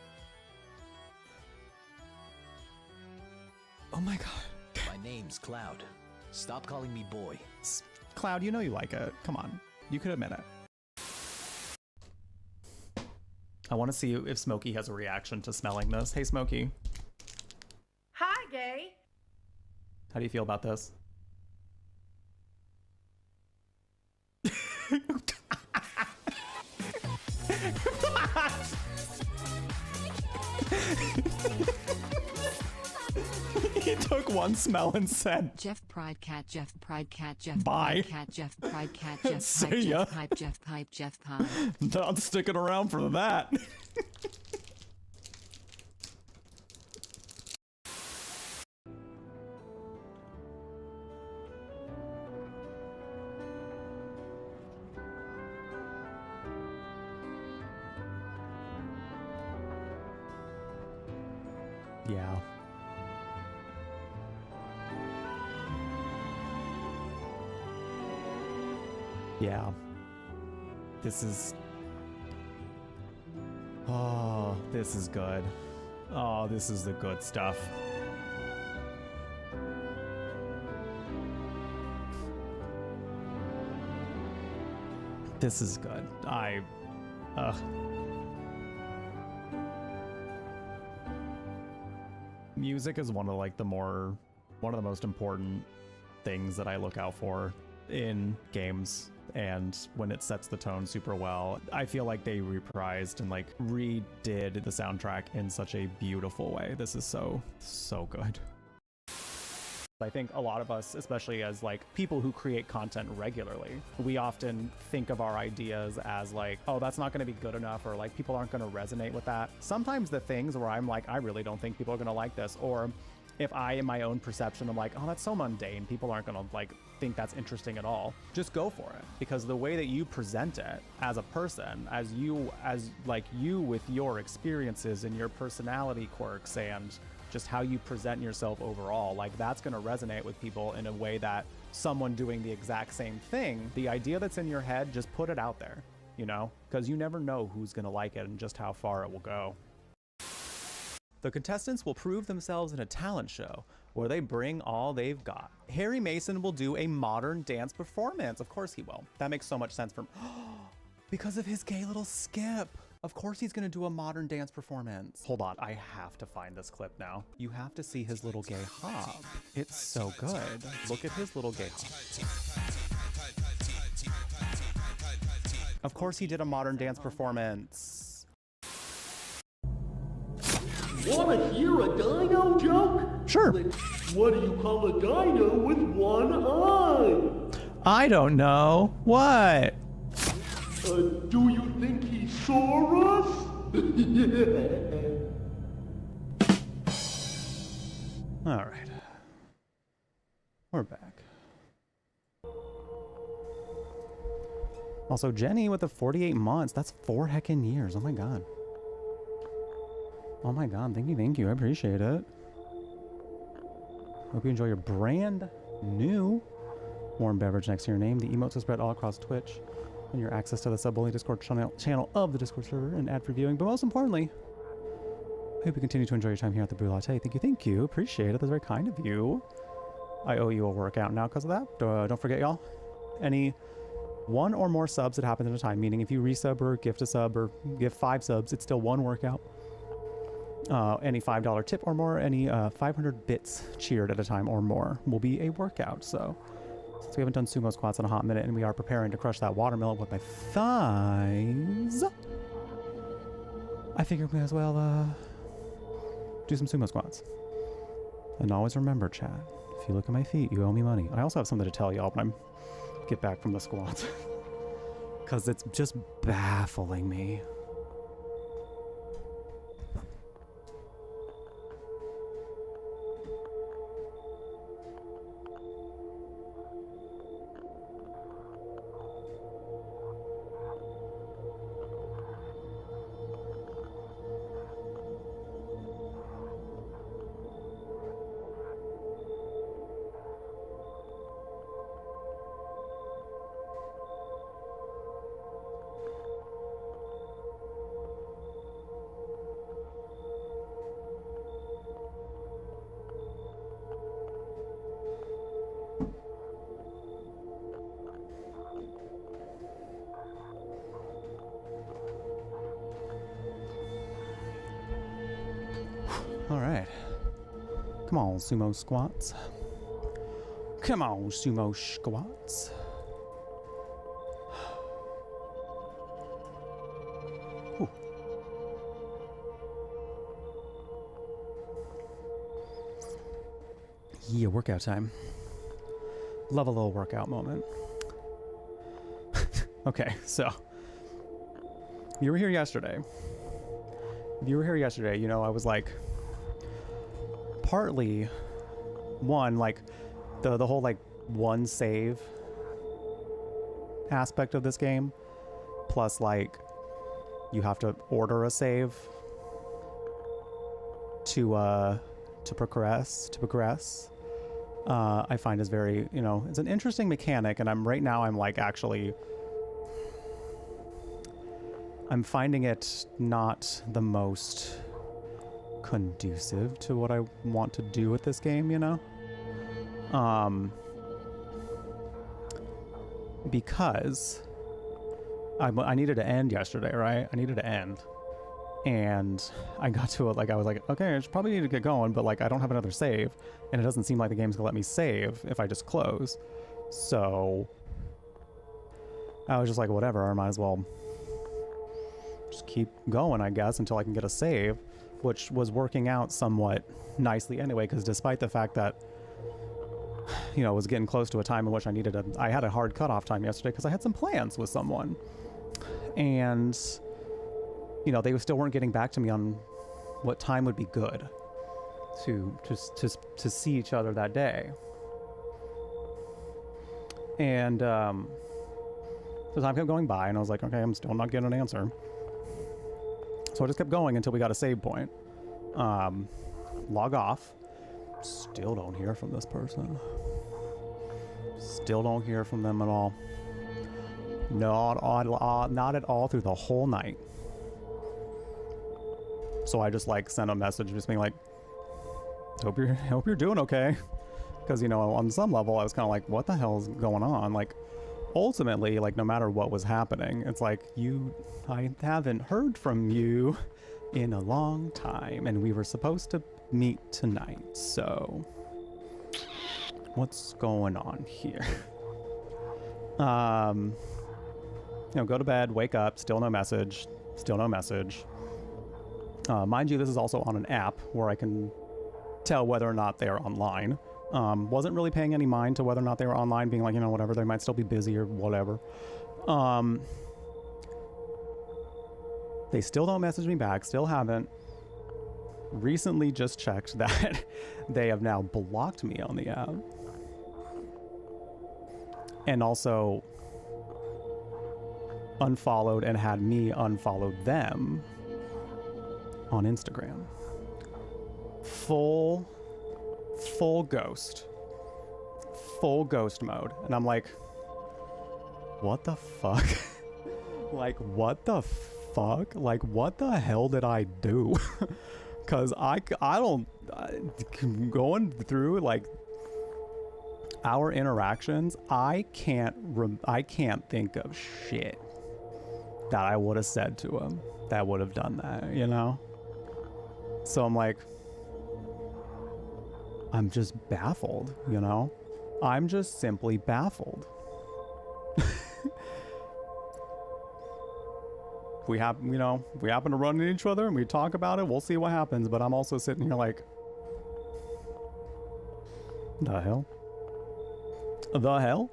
Oh my god. My name's Cloud. Stop calling me boy. Cloud, you know you like it. Come on. You could admit it. I want to see if Smokey has a reaction to smelling this. Hey, Smokey. Hi, gay. How do you feel about this? He took one smell and said, Jeff Pride Cat, Jeff Pride Cat, Jeff Bye. Pride Cat, Jeff Pride Cat, Jeff See Pipe, ya. Jeff Pipe, Jeff Pipe, Jeff Pipe. not sticking around for that. Yeah. Yeah. This is... Oh, this is good. Oh, this is the good stuff. This is good. Music is one of the most important things that I look out for in games, and when it sets the tone super well. I feel like they reprised and like redid the soundtrack in such a beautiful way. This is so good. I think a lot of us, especially as like people who create content regularly, we often think of our ideas as like, oh, that's not going to be good enough, or like people aren't going to resonate with that. Sometimes the things where I'm like, I really don't think people are going to like this, or if I, in my own perception, I'm like, oh, that's so mundane, people aren't going to like think that's interesting at all, just go for it. Because the way that you present it as a person, as you with your experiences and your personality quirks and just how you present yourself overall, like that's going to resonate with people in a way that someone doing the exact same thing, the idea that's in your head, just put it out there, you know, because you never know who's going to like it and just how far it will go. The contestants will prove themselves in a talent show where they bring all they've got. Harry Mason will do a modern dance performance. Of course he will. That makes so much sense for him. Because of his gay little skip. Of course he's gonna do a modern dance performance. Hold on, I have to find this clip now. You have to see his little gay hop. It's so good. Look at his little gay hop. Of course he did a modern dance performance. Wanna hear a dino joke? Sure. What do you call a dino with one eye? I don't know. What? Do you think he saw us? All right. We're back. Also, Jenny with the 48 months. That's 4 heckin' years. Oh my god. Oh my god. Thank you. I appreciate it. Hope you enjoy your brand new warm beverage next to your name. The emotes will spread all across Twitch. And your access to the sub-only Discord channel of the Discord server and ad-free viewing. But most importantly, I hope you continue to enjoy your time here at the Brew Latte. Thank you. Appreciate it. That's very kind of you. I owe you a workout now because of that. Don't forget, y'all. Any 1 or more subs that happen at a time, meaning if you resub or gift a sub or give 5 subs, it's still 1 workout. Any $5 tip or more, any 500 bits cheered at a time or more will be a workout. So since we haven't done sumo squats in a hot minute and we are preparing to crush that watermelon with my thighs, I figure we may as well do some sumo squats. And always remember, chat, if you look at my feet, you owe me money. I also have something to tell y'all when I get back from the squats. Because it's just baffling me. All right. Come on, sumo squats. Come on, sumo squats. Whew. Yeah, workout time. Love a little workout moment. Okay, so you were here yesterday. If you were here yesterday, you know, I was like, partly, one, like, the whole, like, one save aspect of this game, plus, like, you have to order a save to progress. I find is very, you know, it's an interesting mechanic, and right now I'm like actually I'm finding it not the most conducive to what I want to do with this game, you know? Because I needed to end yesterday, right? I needed to end. And I got to it, like, I was like, okay, I should probably need to get going, but, like, I don't have another save, and it doesn't seem like the game's gonna let me save if I just close. So I was just like, whatever, I might as well just keep going, I guess, until I can get a save, which was working out somewhat nicely anyway, because despite the fact that, you know, it was getting close to a time in which I had a hard cutoff time yesterday because I had some plans with someone. And you know, they still weren't getting back to me on what time would be good to see each other that day. And the time kept going by, and I was like, okay, I'm still not getting an answer. So I just kept going until we got a save point. Log off. Still don't hear from this person. Still don't hear from them at all. Not at all through the whole night. So I just like sent a message just being like, hope you're doing okay. Because, you know, on some level I was kind of like, what the hell's going on? Like, ultimately, like, no matter what was happening, it's like, I haven't heard from you in a long time, and we were supposed to meet tonight, so what's going on here? You know, go to bed, wake up, still no message. Mind you, this is also on an app where I can tell whether or not they are online. Wasn't really paying any mind to whether or not they were online, being like, you know, whatever, they might still be busy or whatever. They still don't message me back, still haven't. Recently just checked that they have now blocked me on the app. And also unfollowed and had me unfollow them on Instagram. Full ghost mode. And I'm like, what the fuck? Like, what the fuck? Like, what the hell did I do? Because I don't, going through like our interactions, I can't think of shit that I would have said to him that would have done that, you know? So I'm like, I'm just baffled, you know? I'm just simply baffled. We happen to run into each other and we talk about it, we'll see what happens, but I'm also sitting here like, the hell? The hell?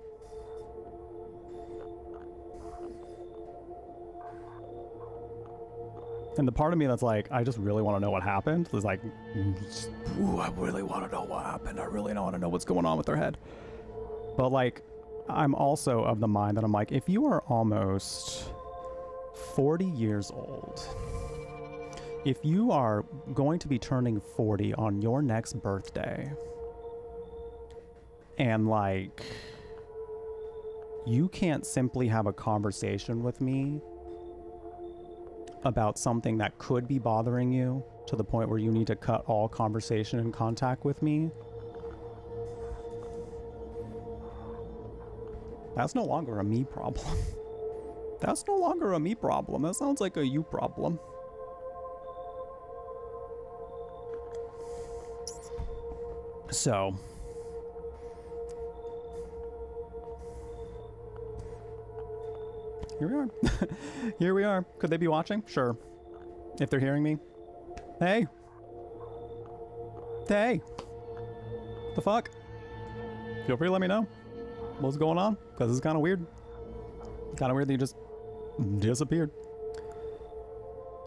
And the part of me that's like, I just really want to know what happened. Is like, ooh, I really want to know what happened. I really don't want to know what's going on with their head. But like, I'm also of the mind that I'm like, if you are almost 40 years old, if you are going to be turning 40 on your next birthday, and like, you can't simply have a conversation with me about something that could be bothering you to the point where you need to cut all conversation and contact with me, that's no longer a me problem. That's no longer a me problem. That sounds like a you problem. So here we are. Here we are. Could they be watching? Sure. If they're hearing me. Hey. Hey. The fuck? Feel free to let me know what's going on, because it's kind of weird. Kind of weird that you just disappeared.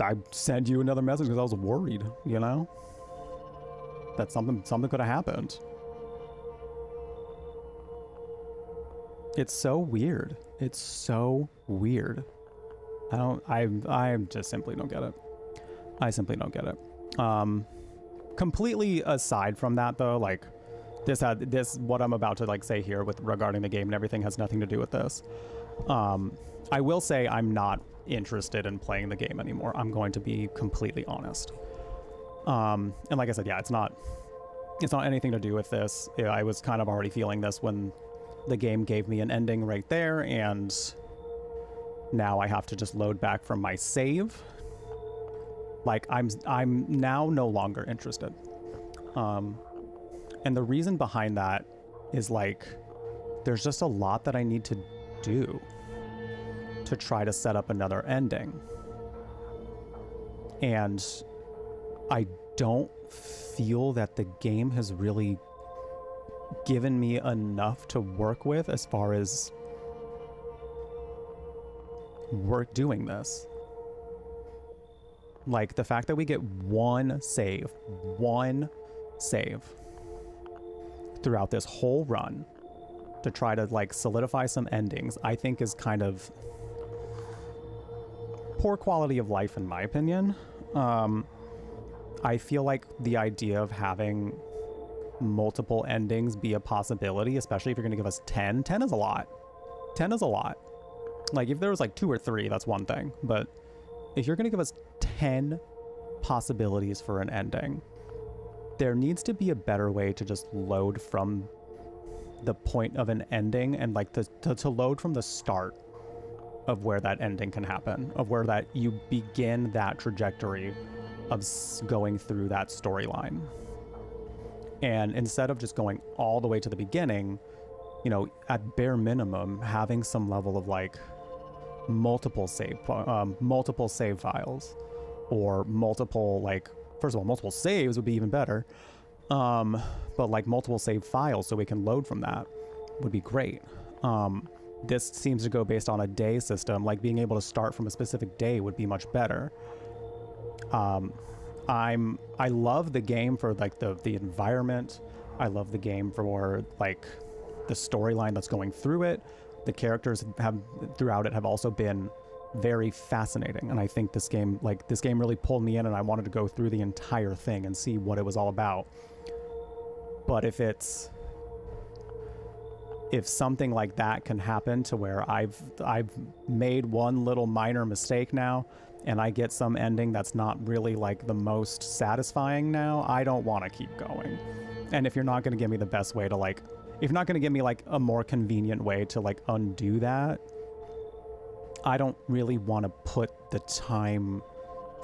I sent you another message because I was worried, you know? That something could have happened. It's so weird. It's so weird. I just simply don't get it. I simply don't get it. Completely aside from that though, like what I'm about to like say here with regarding the game and everything has nothing to do with this. I will say I'm not interested in playing the game anymore. I'm going to be completely honest. And like I said, yeah, it's not anything to do with this. I was kind of already feeling this when the game gave me an ending right there, and now I have to just load back from my save. Like I'm now no longer interested. And the reason behind that is like there's just a lot that I need to do to try to set up another ending. And I don't feel that the game has really given me enough to work with as far as doing this. Like the fact that we get one save throughout this whole run to try to like solidify some endings, I think is kind of poor quality of life in my opinion. I feel like the idea of having multiple endings be a possibility, especially if you're going to give us 10 is a lot. 10 is a lot. Like if there was like 2 or 3, that's one thing, but if you're going to give us 10 possibilities for an ending, there needs to be a better way to just load from the point of an ending and like to load from the start of where that ending can happen, of where that you begin that trajectory of going through that storyline. And instead of just going all the way to the beginning, you know, at bare minimum, having some level of like multiple save files, or multiple, like, first of all, multiple saves would be even better. But like multiple save files so we can load from that would be great. This seems to go based on a day system, like being able to start from a specific day would be much better. I love the game for like the environment. I love the game for like the storyline that's going through it. The characters throughout it have also been very fascinating, and I think this game really pulled me in, and I wanted to go through the entire thing and see what it was all about. But if something like that can happen to where I've made one little minor mistake now and I get some ending that's not really like the most satisfying now, I don't want to keep going. And if you're not going to give me the best way to like, if you're not going to give me like a more convenient way to like undo that, I don't really want to put the time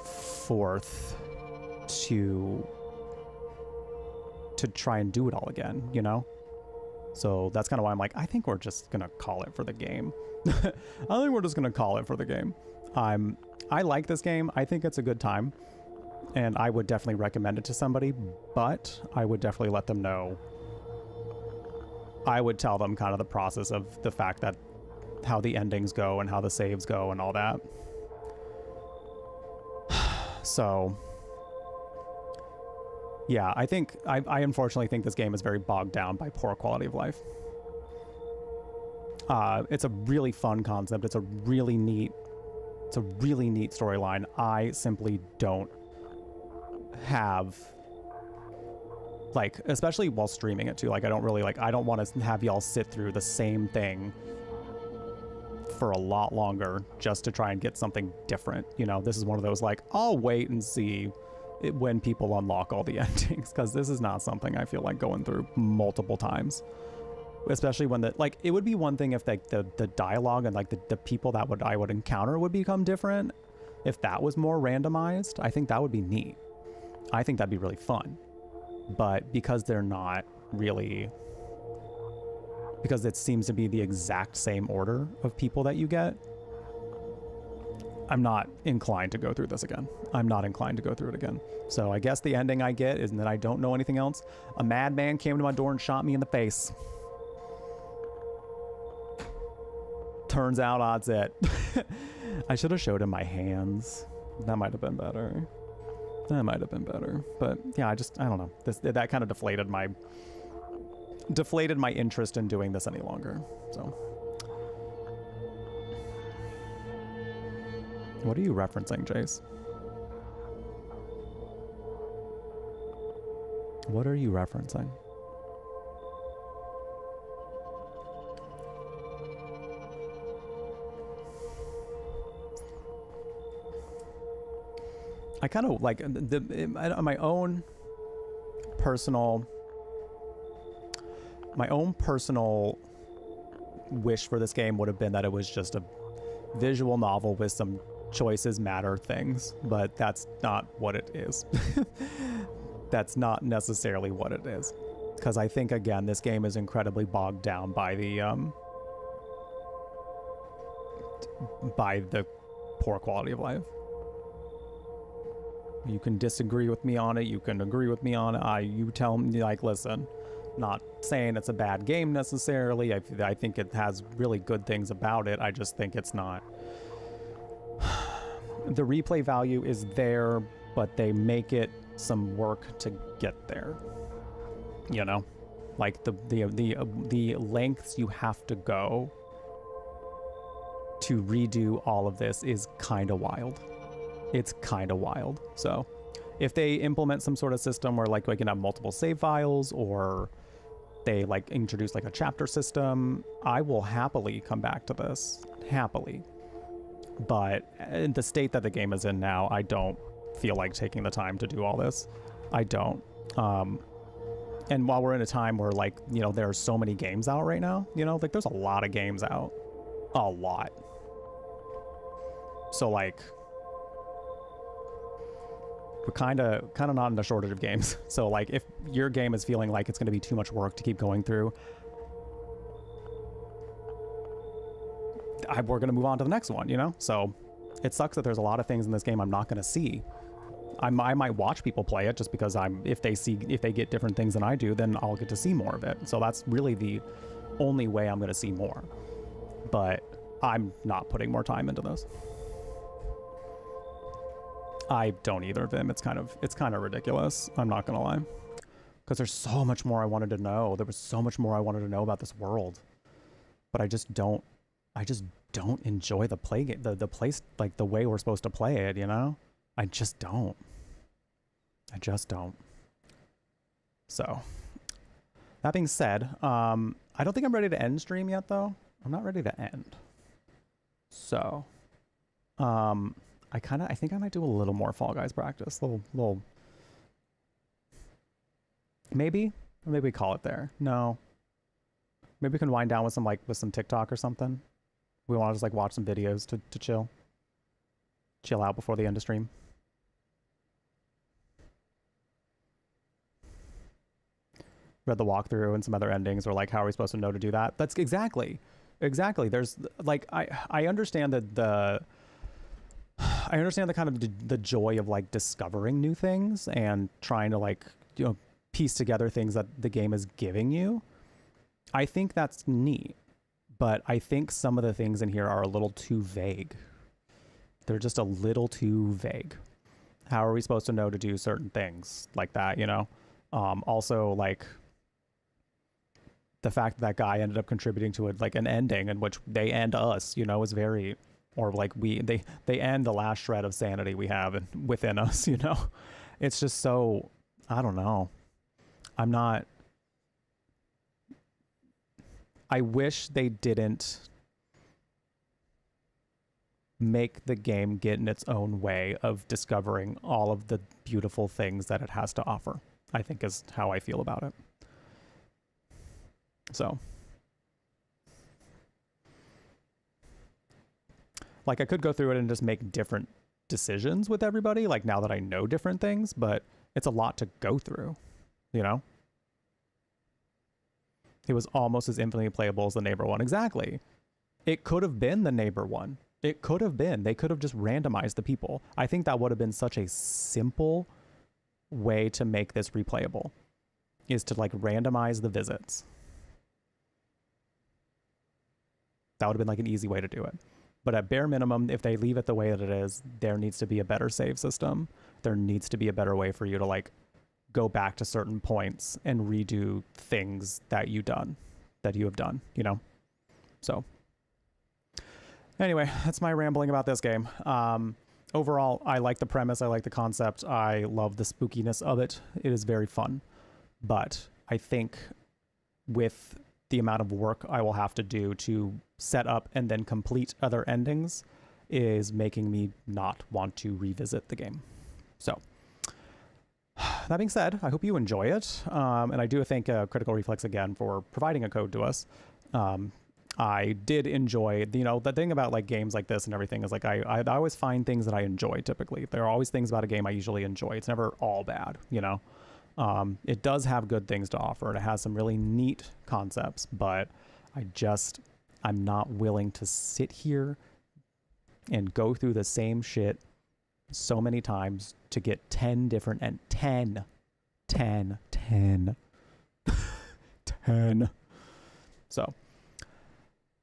forth to try and do it all again, you know? So that's kind of why I'm like, I think we're just going to call it for the game. I think we're just going to call it for the game. I like this game. I think it's a good time, and I would definitely recommend it to somebody, but I would definitely let them know. I would tell them kind of the process of the fact that how the endings go and how the saves go and all that. So yeah, I think I unfortunately think this game is very bogged down by poor quality of life. It's a really fun concept. It's a really neat storyline. I simply don't have, like, especially while streaming it too, like I don't want to have y'all sit through the same thing for a lot longer just to try and get something different. You know, this is one of those like, I'll wait and see when people unlock all the endings, because this is not something I feel like going through multiple times, especially when it would be one thing if like the dialogue and like the people that I would encounter would become different. If that was more randomized, I think that would be neat. I think that'd be really fun. But because they're not really, because it seems to be the exact same order of people that you get, I'm not inclined to go through this again. I'm not inclined to go through it again. So I guess the ending I get is that I don't know anything else. A madman came to my door and shot me in the face. Turns out odds it. I should have showed him my hands. That might have been better. That might have been better. But yeah, I don't know. That kind of deflated my interest in doing this any longer. So what are you referencing, Jace? What are you referencing? I kind of like my own personal wish for this game would have been that it was just a visual novel with some choices matter things, but that's not what it is. That's not necessarily what it is, because I think again this game is incredibly bogged down by the poor quality of life. You can disagree with me on it, you can agree with me on it. You tell me, like, listen, not saying it's a bad game necessarily. I think it has really good things about it. I just think it's not. The replay value is there, but they make it some work to get there. You know, like the lengths you have to go to redo all of this is kind of wild. It's kind of wild. So if they implement some sort of system where like we can have multiple save files, or they like introduce like a chapter system, I will happily come back to this. Happily. But in the state that the game is in now, I don't feel like taking the time to do all this. I don't. And while we're in a time where, like, you know, there are so many games out right now, you know, like there's a lot of games out. A lot. So like we're kind of not in a shortage of games. So like if your game is feeling like it's going to be too much work to keep going through, we're going to move on to the next one, you know? So it sucks that there's a lot of things in this game I'm not going to see. I might watch people play it just because if they get different things than I do, then I'll get to see more of it. So that's really the only way I'm going to see more. But I'm not putting more time into those. I don't either of them. It's kind of ridiculous. I'm not gonna lie, because there's so much more I wanted to know. There was so much more I wanted to know about this world, but I just don't enjoy the play game, the place, like the way we're supposed to play it. You know, I just don't. So that being said, I don't think I'm ready to end stream yet, though. I'm not ready to end. So, I think I might do a little more Fall Guys practice. Little. Maybe we call it there. No. Maybe we can wind down with some TikTok or something. We want to just like watch some videos to chill out before the end of stream. Read the walkthrough and some other endings, or like how are we supposed to know to do that? That's exactly. There's like I understand that I understand the kind of the joy of like discovering new things and trying to like, you know, piece together things that the game is giving you. I think that's neat, but I think some of the things in here are a little too vague. They're just a little too vague. How are we supposed to know to do certain things like that, you know? Also, like the fact that guy ended up contributing to it, like an ending in which they end us, you know, is very, or like they end the last shred of sanity we have within us, you know? It's just so, I don't know. I wish they didn't make the game get in its own way of discovering all of the beautiful things that it has to offer, I think is how I feel about it. So, like, I could go through it and just make different decisions with everybody, like now that I know different things, but it's a lot to go through, you know? It was almost as infinitely playable as the neighbor one. Exactly. It could have been the neighbor one. It could have been. They could have just randomized the people. I think that would have been such a simple way to make this replayable, is to like randomize the visits. That would have been like an easy way to do it. But at bare minimum, if they leave it the way that it is, there needs to be a better save system. There needs to be a better way for you to like go back to certain points and redo things that you have done, you know? So anyway, that's my rambling about this game. Overall, I like the premise. I like the concept. I love the spookiness of it. It is very fun. But I think with the amount of work I will have to do to set up and then complete other endings is making me not want to revisit the game. So that being said, I hope you enjoy it. And I do thank Critical Reflex again for providing a code to us. I did enjoy, you know, the thing about like games like this and everything is like I always find things that I enjoy typically. There are always things about a game I usually enjoy. It's never all bad, you know. It does have good things to offer and it has some really neat concepts, but I'm not willing to sit here and go through the same shit so many times to get 10 different and 10. So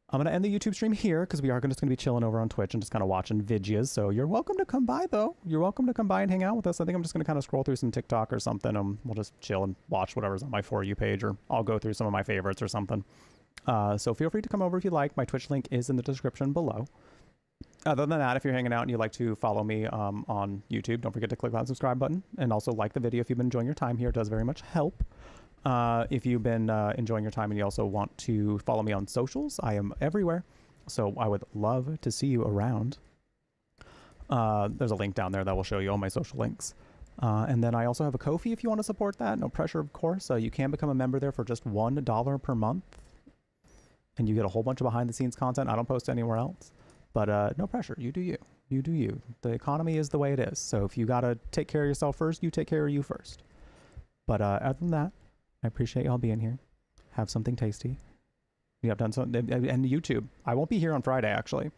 I'm going to end the YouTube stream here because we are just going to be chilling over on Twitch and just kind of watching videos. So you're welcome to come by, though. You're welcome to come by and hang out with us. I think I'm just going to kind of scroll through some TikTok or something. We'll just chill and watch whatever's on my For You page, or I'll go through some of my favorites or something. So feel free to come over if you like. My Twitch link is in the description below. Other than that, if you're hanging out and you'd like to follow me on YouTube, don't forget to click that subscribe button and also like the video if you've been enjoying your time here. It does very much help. If you've been enjoying your time and you also want to follow me on socials, I am everywhere. So I would love to see you around. There's a link down there that will show you all my social links. And then I also have a Ko-fi if you want to support that. No pressure, of course. You can become a member there for just $1 per month. And you get a whole bunch of behind the scenes content I don't post anywhere else. But no pressure. You do you. You do you. The economy is the way it is. So if you got to take care of yourself first, you take care of you first. But other than that, I appreciate y'all being here. Have something tasty. We have done something. And YouTube. I won't be here on Friday, actually.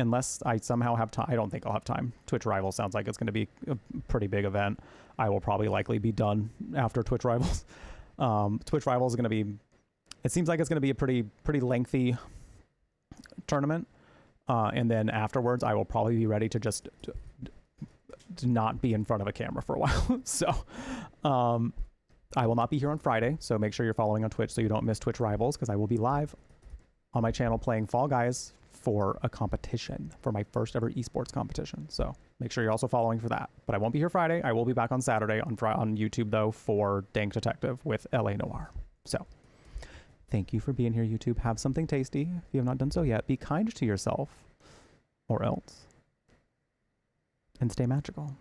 Unless I somehow have time. I don't think I'll have time. Twitch Rivals sounds like it's going to be a pretty big event. I will probably likely be done after Twitch Rivals. Twitch Rivals is going to be... It seems like it's going to be a pretty lengthy tournament. And then afterwards, I will probably be ready to just to not be in front of a camera for a while. So I will not be here on Friday. So make sure you're following on Twitch so you don't miss Twitch Rivals, because I will be live on my channel playing Fall Guys for a competition, for my first ever esports competition. So make sure you're also following for that. But I won't be here Friday. I will be back on Saturday on YouTube, though, for Dank Detective with LA Noir. So thank you for being here, YouTube. Have something tasty. If you have not done so yet, be kind to yourself, or else, and stay magical.